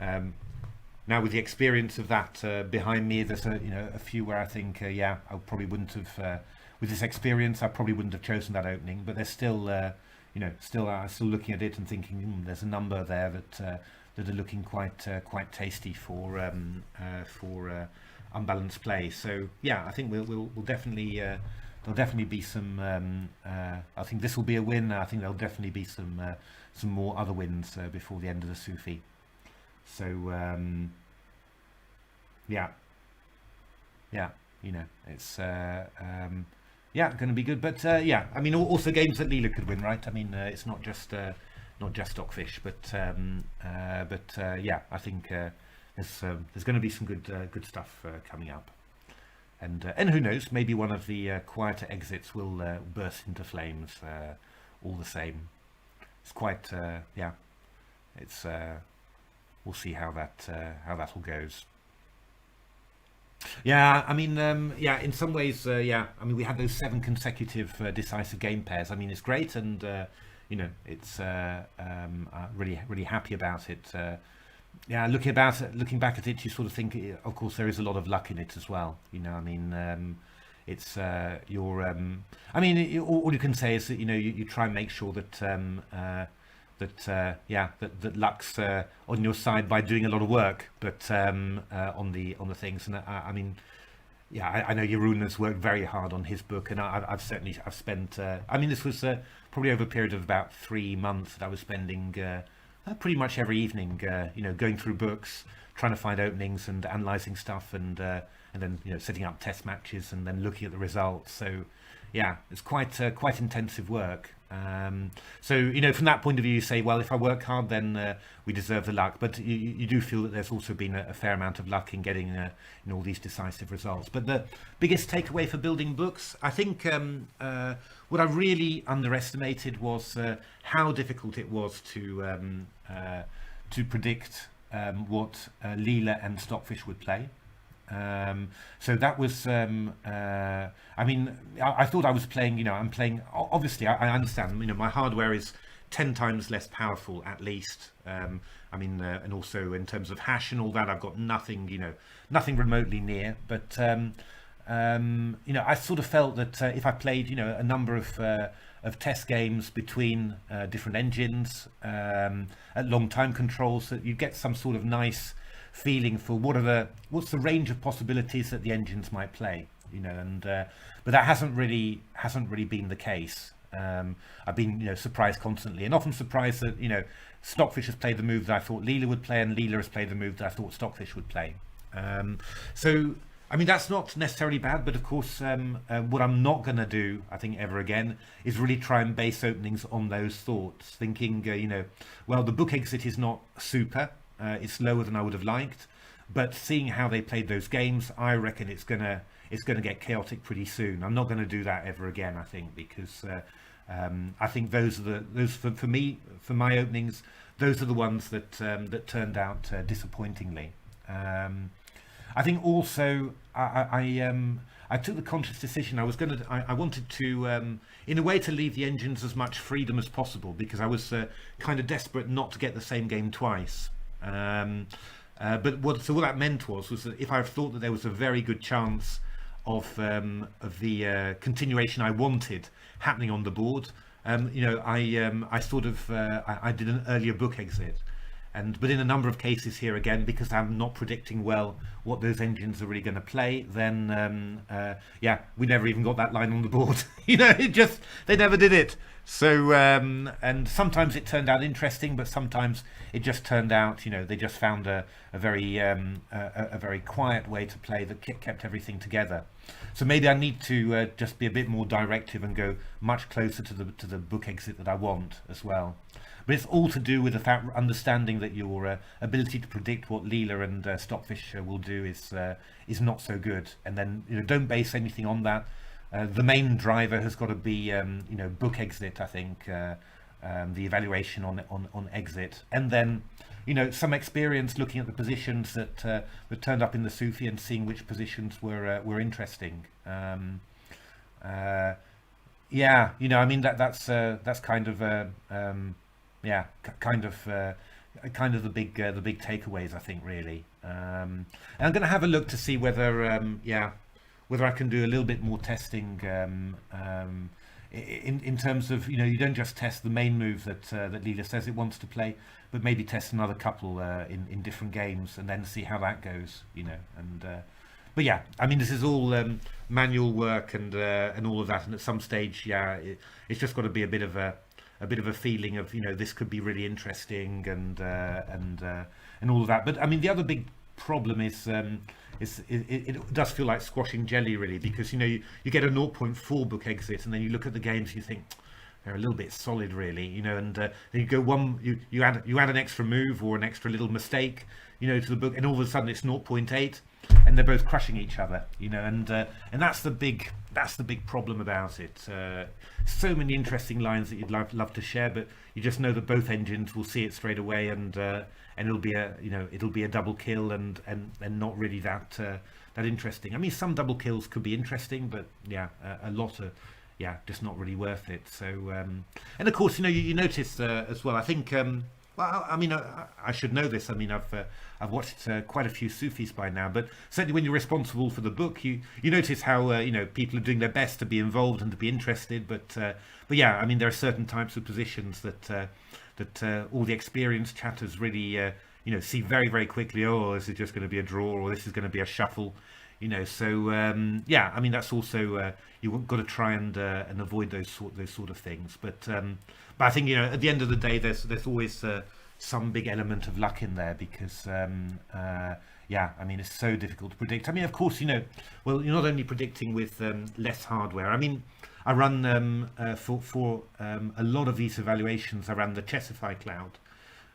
now with the experience of that behind me, there's you know, a few where I think yeah, I probably wouldn't have with this experience I probably wouldn't have chosen that opening, but there's still you know, still looking at it and thinking there's a number there that are looking quite tasty for unbalanced play. So yeah, I think we'll definitely there'll definitely be some I think this will be a win. I think there'll definitely be some more other wins before the end of the Sufi. So yeah, you know, it's yeah, going to be good. But yeah, I mean, also games that Leela could win, right? I mean, it's not just Stockfish, but yeah, I think there's going to be some good stuff coming up, and who knows, maybe one of the quieter exits will burst into flames. All the same, it's quite yeah, it's we'll see how that all goes. Yeah, I mean, yeah, in some ways, yeah, I mean, we had those 7 consecutive decisive game pairs. I mean, it's great, and you know, it's I'm really happy about it. Yeah, looking back at it, you sort of think, of course, there is a lot of luck in it as well. I mean, it's your. I mean, all you can say is that you try and make sure that that luck's on your side by doing a lot of work, but on the things. And I mean, yeah, I know Jeroen has worked very hard on his book, and I've spent. I mean, this was probably over a period of about 3 months that I was spending. Pretty much every evening, going through books, trying to find openings and analysing stuff, and then setting up test matches and then looking at the results. So, yeah, it's quite intensive work. So from that point of view, you say, well, if I work hard, then we deserve the luck. But you do feel that there's also been a fair amount of luck in getting all these decisive results. But the biggest takeaway for building books, I think, what I really underestimated was how difficult it was to predict what Leela and Stockfish would play. So that was, I mean, I thought I was playing, I'm playing, obviously I understand, my hardware is 10 times less powerful at least. I mean, and also in terms of hash and all that, I've got nothing, nothing remotely near. But, I sort of felt that if I played, a number of test games between different engines at long time controls, that you get some sort of nice feeling for what's the range of possibilities that the engines might play, but that hasn't really been the case. I've been surprised constantly, and often surprised that Stockfish has played the move that I thought Leela would play, and Leela has played the move that I thought Stockfish would play. So I mean, that's not necessarily bad, but of course what I'm not going to do, I think, ever again, is really try and base openings on those thoughts, thinking well, the book exit is not super. It's lower than I would have liked, but seeing how they played those games, I reckon it's gonna get chaotic pretty soon. I'm not going to do that ever again, I think, because I think those for me, for my openings, those are the ones that turned out disappointingly. I think also I took the conscious decision. I wanted to in a way to leave the engines as much freedom as possible, because I was kind of desperate not to get the same game twice. But what that meant was that if I thought that there was a very good chance of the continuation I wanted happening on the board, I did an earlier book exit. But in a number of cases here again, because I'm not predicting well what those engines are really going to play, then we never even got that line on the board. They never did it. So and sometimes it turned out interesting, but sometimes it just turned out, they just found a very quiet way to play that kept everything together. So maybe I need to just be a bit more directive and go much closer to the book exit that I want as well. But it's all to do with the fact, understanding that your ability to predict what Leela and Stockfish will do is not so good. And then don't base anything on that. The main driver has got to be book exit. I think the evaluation on exit, and then some experience looking at the positions that turned up in the Sufi and seeing which positions were interesting. I mean that's kind of kind of the big takeaways, I think, really. And I'm going to have a look to see whether I can do a little bit more testing in terms of you don't just test the main move that Leela says it wants to play, but maybe test another couple in different games and then see how that goes. But yeah, I mean, this is all manual work and all of that, and at some stage, it's just got to be a bit of a feeling of this could be really interesting and all of that. But I mean, the other big problem is it does feel like squashing jelly, really, because you get a 0.4 book exit, and then you look at the games and you think they're a little bit solid, really, and then you go you add an extra move or an extra little mistake to the book, and all of a sudden it's 0.8, and they're both crushing each other, and that's the big problem about it. So many interesting lines that you'd love to share, but you just know that both engines will see it straight away, and it'll be a double kill, and not really that interesting. I mean, some double kills could be interesting, but a lot of just not really worth it. So and of course, you notice as well, I think Well, I mean, I should know this. I mean, I've watched quite a few Sufis by now, but certainly when you're responsible for the book, you notice how people are doing their best to be involved and to be interested. But yeah, I mean, there are certain types of positions that all the experienced chatters really see very very quickly. Oh, this is just going to be a draw, or this is going to be a shuffle. So yeah, I mean that's also you've got to try and avoid those sort of things. But I think at the end of the day, there's always some big element of luck in there because yeah, I mean it's so difficult to predict. I mean, of course, well, you're not only predicting with less hardware. I mean, I run for a lot of these evaluations. I run the Chessify cloud,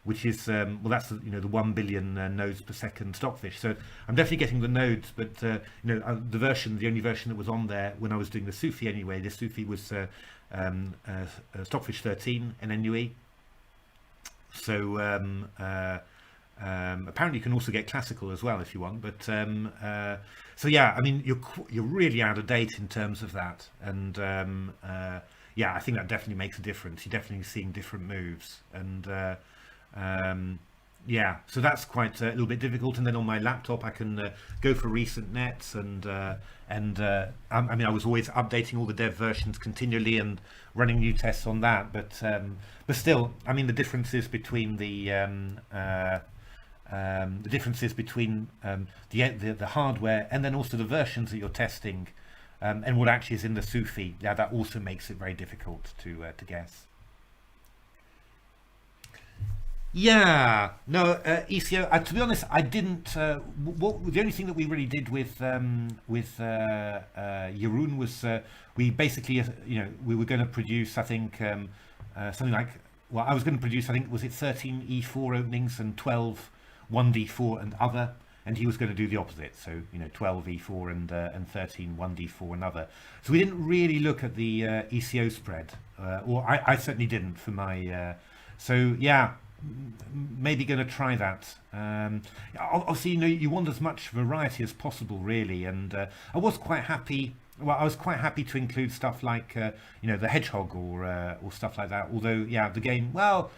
which is well, that's the 1 billion nodes per second Stockfish. So I'm definitely getting the nodes, but the only version that was on there when I was doing the Sufi anyway, the Sufi was Stockfish 13 NNUE. So apparently you can also get classical as well if you want. But so yeah, I mean you're really out of date in terms of that, and yeah, I think that definitely makes a difference. You're definitely seeing different moves, and yeah, so that's quite a little bit difficult. And then on my laptop, I can go for recent nets, and I mean, I was always updating all the dev versions continually and running new tests on that. But still, I mean, the differences between the hardware and then also the versions that you're testing, and what actually is in the Sufi, yeah, that also makes it very difficult to guess. Yeah, no, ECO. To be honest, I didn't. The only thing that we really did with Jeroen was we basically, we were going to produce, I think, something like. Well, I was going to produce, I think, was it 13 E4 openings and 12 1D4 and other, and he was going to do the opposite. So 12 E4 and 13 1D4 and other. So we didn't really look at the ECO spread, or I certainly didn't for my. So yeah. Maybe going to try that. Obviously, you want as much variety as possible, really. And I was quite happy. Well, I was quite happy to include stuff like the hedgehog or stuff like that. Although, yeah, the game that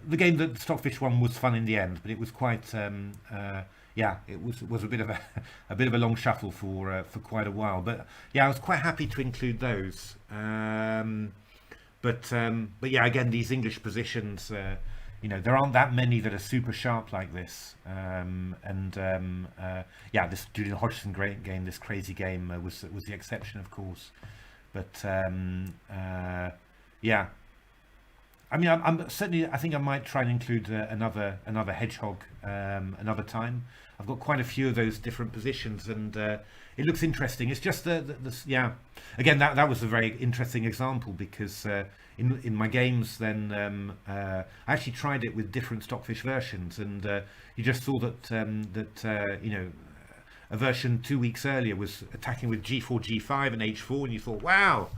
the Stockfish won was fun in the end, but it was quite. Yeah, it was a bit of a long shuffle for quite a while. But yeah, I was quite happy to include those. But yeah, again, these English positions. There aren't that many that are super sharp like this, yeah, this Julian Hodgson game, this crazy game was the exception, of course. But yeah, I mean, I'm certainly. I think I might try and include another hedgehog another time. I've got quite a few of those different positions, and it looks interesting. It's just yeah. Again, that was a very interesting example because in my games, then I actually tried it with different Stockfish versions, and you just saw that a version 2 weeks earlier was attacking with G4, G5, and H4, and you thought, wow.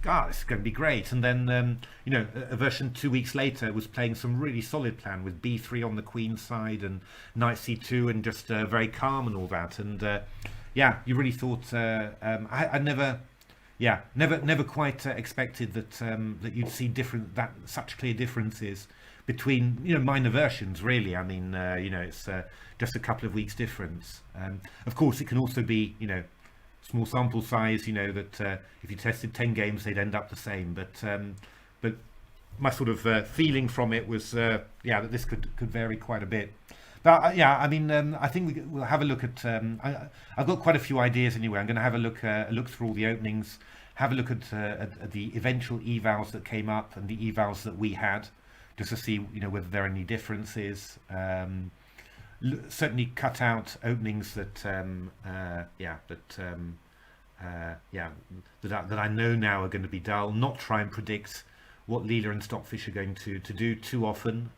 God, this is going to be great. And then, a version 2 weeks later was playing some really solid plan with B3 on the queen side and knight C2 and just very calm and all that. And yeah, you really thought I never quite expected that you'd see such clear differences between minor versions. Really, I mean, it's just a couple of weeks difference. Of course, it can also be small sample size, that if you tested 10 games, they'd end up the same. But my sort of feeling from it was, that this could vary quite a bit. But yeah, I mean, I think we'll have a look at. I've got quite a few ideas anyway. I'm going to have a look through all the openings, have a look at the eventual evals that came up and the evals that we had, just to see whether there are any differences. Certainly cut out openings that that I know now are going to be dull. Not try and predict what Leela and Stockfish are going to do too often.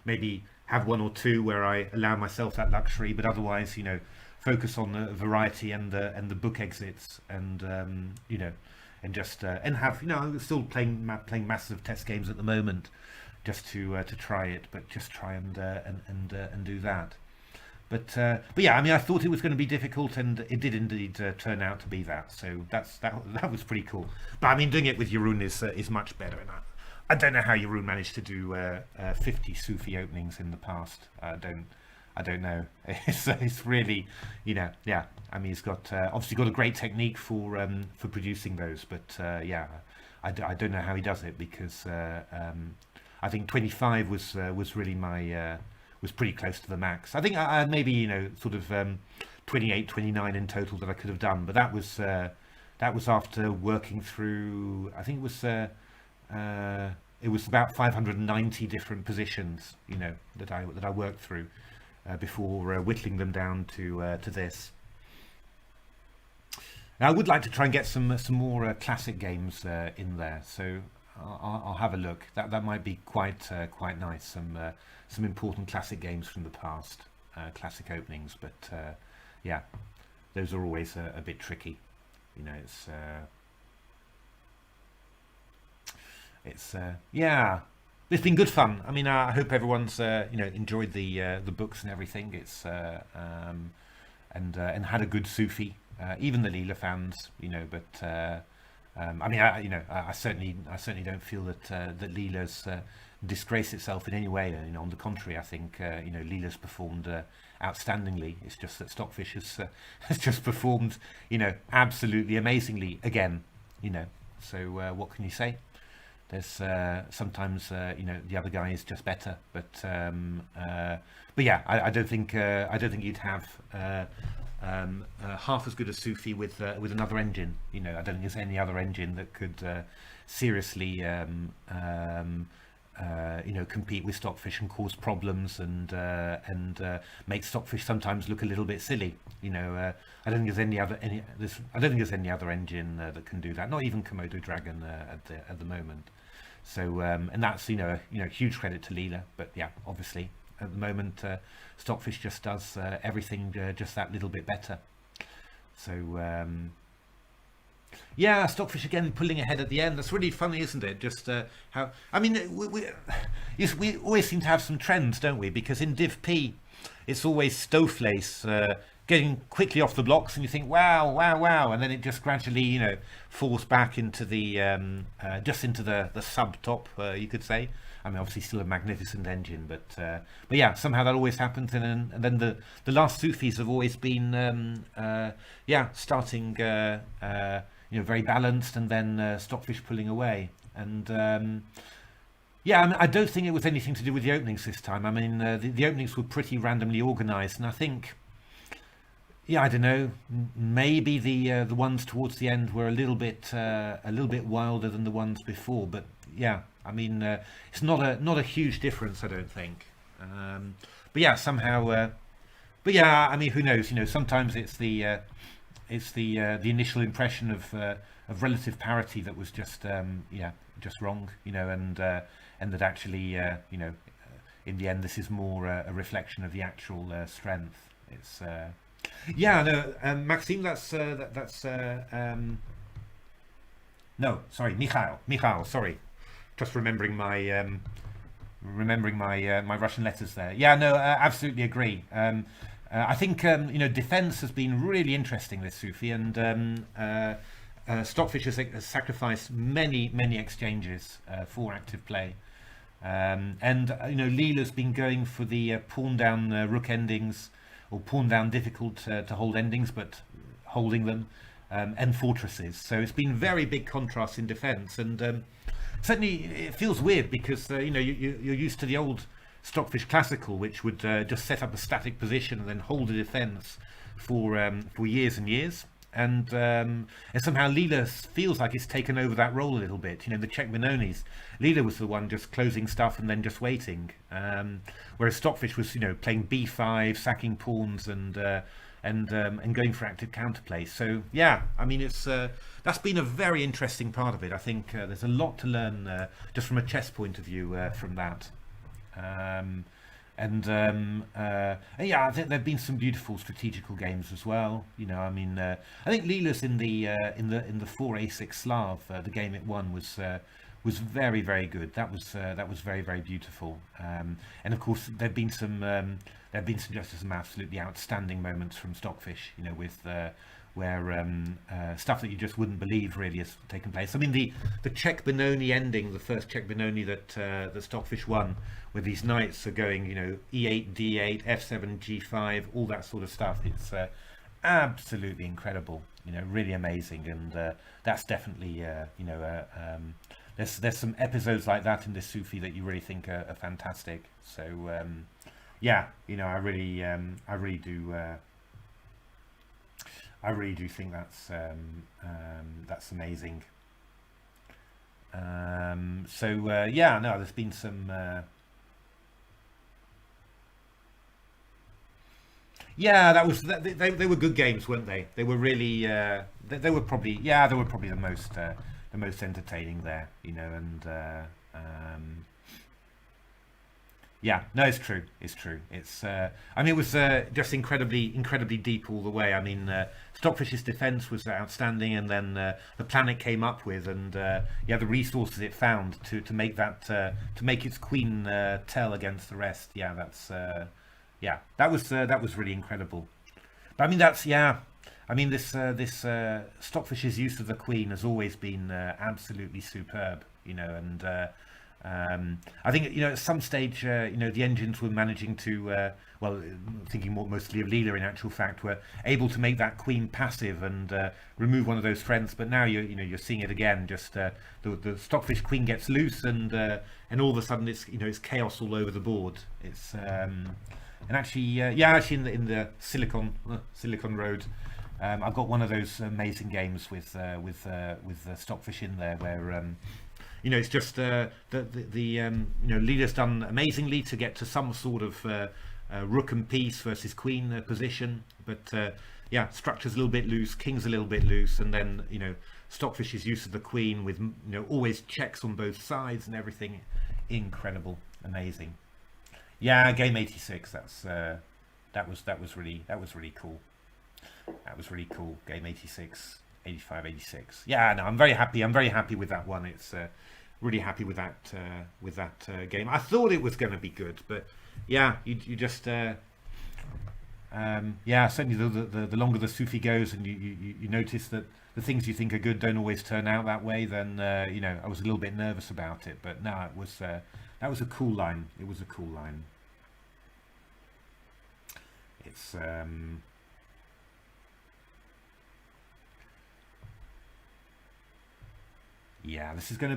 Maybe have one or two where I allow myself that luxury, but otherwise, focus on the variety and the book exits, and and just and have still playing massive test games at the moment. Just to try it, but just try and do that. But yeah, I mean, I thought it was going to be difficult, and it did indeed turn out to be that. So that was pretty cool. But I mean, doing it with Jeroen is much better, and I don't know how Jeroen managed to do 50 Sufi openings in the past. I don't know. It's really, yeah. I mean, he's got obviously got a great technique for producing those, but yeah, I don't know how he does it, because I think 25 was really my was pretty close to the max. I think I maybe sort of 28, 29 in total that I could have done, but that was after working through. I think it was about 590 different positions, that I worked through before whittling them down to this. Now, I would like to try and get some more classic games in there, so I'll have a look. That might be quite nice. Some important classic games from the past, classic openings, but yeah, those are always a bit tricky. Yeah, it's been good fun. I mean, I hope everyone's enjoyed the books and everything. It's and had a good Sufi. Even the Leela fans, but I mean, I certainly don't feel that Leela's disgraced itself in any way. On the contrary, I think Leela's performed outstandingly. It's just that Stockfish has just performed absolutely amazingly again. So what can you say? There's sometimes the other guy is just better, but yeah, I don't think you'd have half as good a Sufi with another engine. I don't think there's any other engine that could seriously compete with Stockfish and cause problems and make Stockfish sometimes look a little bit silly. I don't think there's any other engine that can do that. Not even Komodo Dragon at the moment. So and that's huge credit to Leela. But yeah, obviously at the moment Stockfish just does everything just that little bit better. So yeah, Stockfish again pulling ahead at the end. That's really funny, isn't it? Just how, I mean, we always seem to have some trends, don't we? Because in Div P, it's always Stowflace getting quickly off the blocks, and you think, wow, and then it just gradually, falls back into the just into the sub top, you could say. I mean, obviously still a magnificent engine, but yeah, somehow that always happens. And then the last Sufis have always been starting very balanced, and then Stockfish pulling away. And yeah, I mean, I don't think it was anything to do with the openings this time. I mean, the openings were pretty randomly organised, and I think, yeah, I don't know, maybe the ones towards the end were a little bit wilder than the ones before. But yeah, I mean, it's not a huge difference, I don't think. But yeah, somehow, but yeah, I mean, who knows? Sometimes it's the initial impression of relative parity that was just just wrong, and that actually in the end this is more a reflection of the actual strength. It's yeah, no, Maxime, that's no, sorry, Michal, sorry, just remembering my my Russian letters there. Yeah, no, absolutely agree. I think defense has been really interesting this Sufi, and Stockfish has sacrificed many exchanges for active play, and Leela's been going for the pawn down rook endings, or pawn down difficult to hold endings, but holding them, and fortresses. So it's been very big contrast in defense, and certainly it feels weird because you're used to the old Stockfish Classical, which would just set up a static position and then hold a defense for years and years, and somehow Leela feels like it's taken over that role a little bit. The Czech Minonis, Leela was the one just closing stuff and then just waiting, whereas Stockfish was playing b5, sacking pawns, and going for active counterplay. So yeah, I mean, it's that's been a very interesting part of it. I think there's a lot to learn just from a chess point of view from that. Yeah, I think there've been some beautiful strategical games as well. I mean, I think Leela's in the 4a6 Slav, the game it won was very, very good. That was very, very beautiful. And of course, there've been some absolutely outstanding moments from Stockfish. stuff that you just wouldn't believe really has taken place. I mean, the Czech Benoni ending, the first Czech Benoni that Stockfish won, where these knights are going, you know, e8, d8, f7, g5, all that sort of stuff. It's absolutely incredible, you know, really amazing. And that's definitely, you know, there's some episodes like that in this Sufi that you really think are fantastic. So yeah, you know, I really do think that's amazing. So yeah, no, there's been some yeah, they were good games, weren't they? They were really they were probably the most entertaining there, you know. And yeah, no, it's true. It's I mean, it was just incredibly deep all the way. I mean, Stockfish's defense was outstanding, and then the planet came up with, and yeah, the resources it found to make that to make its queen tell against the rest. Yeah, that's yeah, that was really incredible. But I mean, that's, yeah, I mean, this Stockfish's use of the queen has always been absolutely superb, you know. And I think, you know, at some stage, you know, the engines were managing to, well, thinking mostly of Leela in actual fact, were able to make that queen passive and remove one of those threats. But now you're seeing it again. Just the Stockfish queen gets loose, and all of a sudden it's, you know, it's chaos all over the board. It's and actually, yeah, actually in the Silicon Road, I've got one of those amazing games with Stockfish in there, where you know, it's just you know, Leela's done amazingly to get to some sort of rook and piece versus queen position, but yeah, structure's a little bit loose, king's a little bit loose, and then, you know, Stockfish's use of the queen with, you know, always checks on both sides and everything. Incredible, amazing. Yeah, game 86. That was really cool. That was really cool. Game 86, 85, 86. Yeah, no, I'm very happy. I'm very happy with that one. It's really happy with that game. I thought it was going to be good, but yeah, you just yeah, certainly the longer the Sufi goes, and you notice that the things you think are good don't always turn out that way, then you know, I was a little bit nervous about it. But no, it was that was a cool line. It was a cool line. It's yeah, this is going to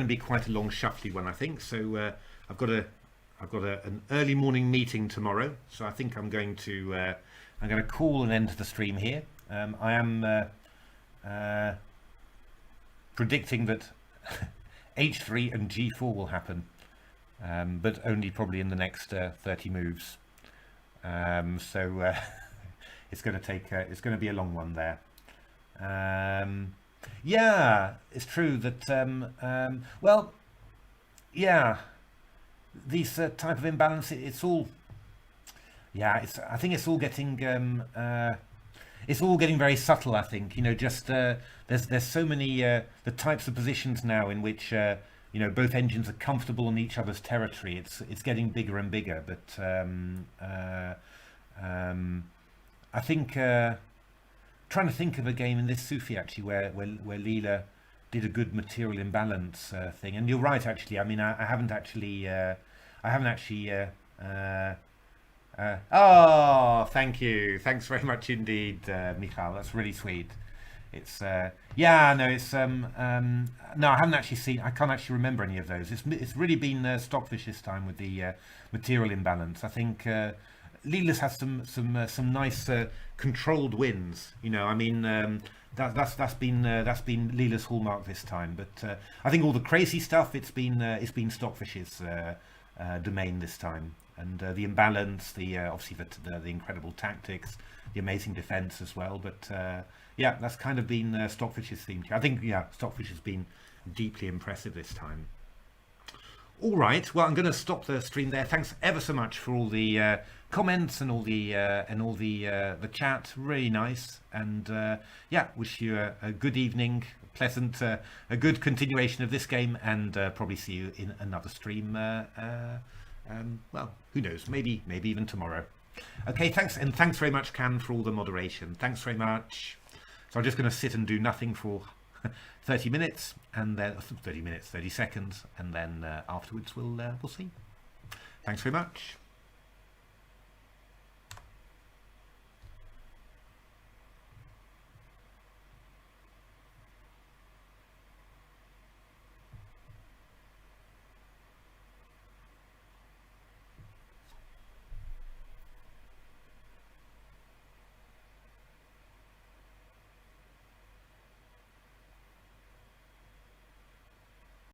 be quite a long shuffly one, I think. So I've got an early morning meeting tomorrow, so I think I'm going to call an end to the stream here. I am predicting that h3 and g4 will happen, but only probably in the next 30 moves. So it's going to be a long one there. Yeah, it's true that well, yeah, these type of imbalance, it's all, yeah, I think it's all getting very subtle. I think, you know, just there's so many the types of positions now in which you know, both engines are comfortable in each other's territory. It's getting bigger and bigger. But I think trying to think of a game in this Sufi actually where Leela did a good material imbalance thing. And you're right, actually. I mean, I haven't actually oh, thank you. Thanks very much indeed, Michal. That's really sweet. It's yeah, no, it's no, I haven't actually seen. I can't actually remember any of those. It's really been Stockfish this time with the material imbalance. I think Leela's has some nice controlled wins. You know, I mean, that's been Leela's hallmark this time. But I think all the crazy stuff, it's been Stockfish's domain this time. And the imbalance, the obviously the incredible tactics, the amazing defense as well. But yeah, that's kind of been Stockfish's theme. I think, yeah, Stockfish has been deeply impressive this time. All right, well, I'm going to stop the stream there. Thanks ever so much for all the comments and all the chat. Really nice. And yeah, wish you a good evening, pleasant, a good continuation of this game, and probably see you in another stream. Well, who knows? Maybe even tomorrow. Okay, thanks, and thanks very much, Can, for all the moderation. Thanks very much. So I'm just going to sit and do nothing for 30 minutes, and then 30 seconds, and then afterwards we'll see. Thanks very much.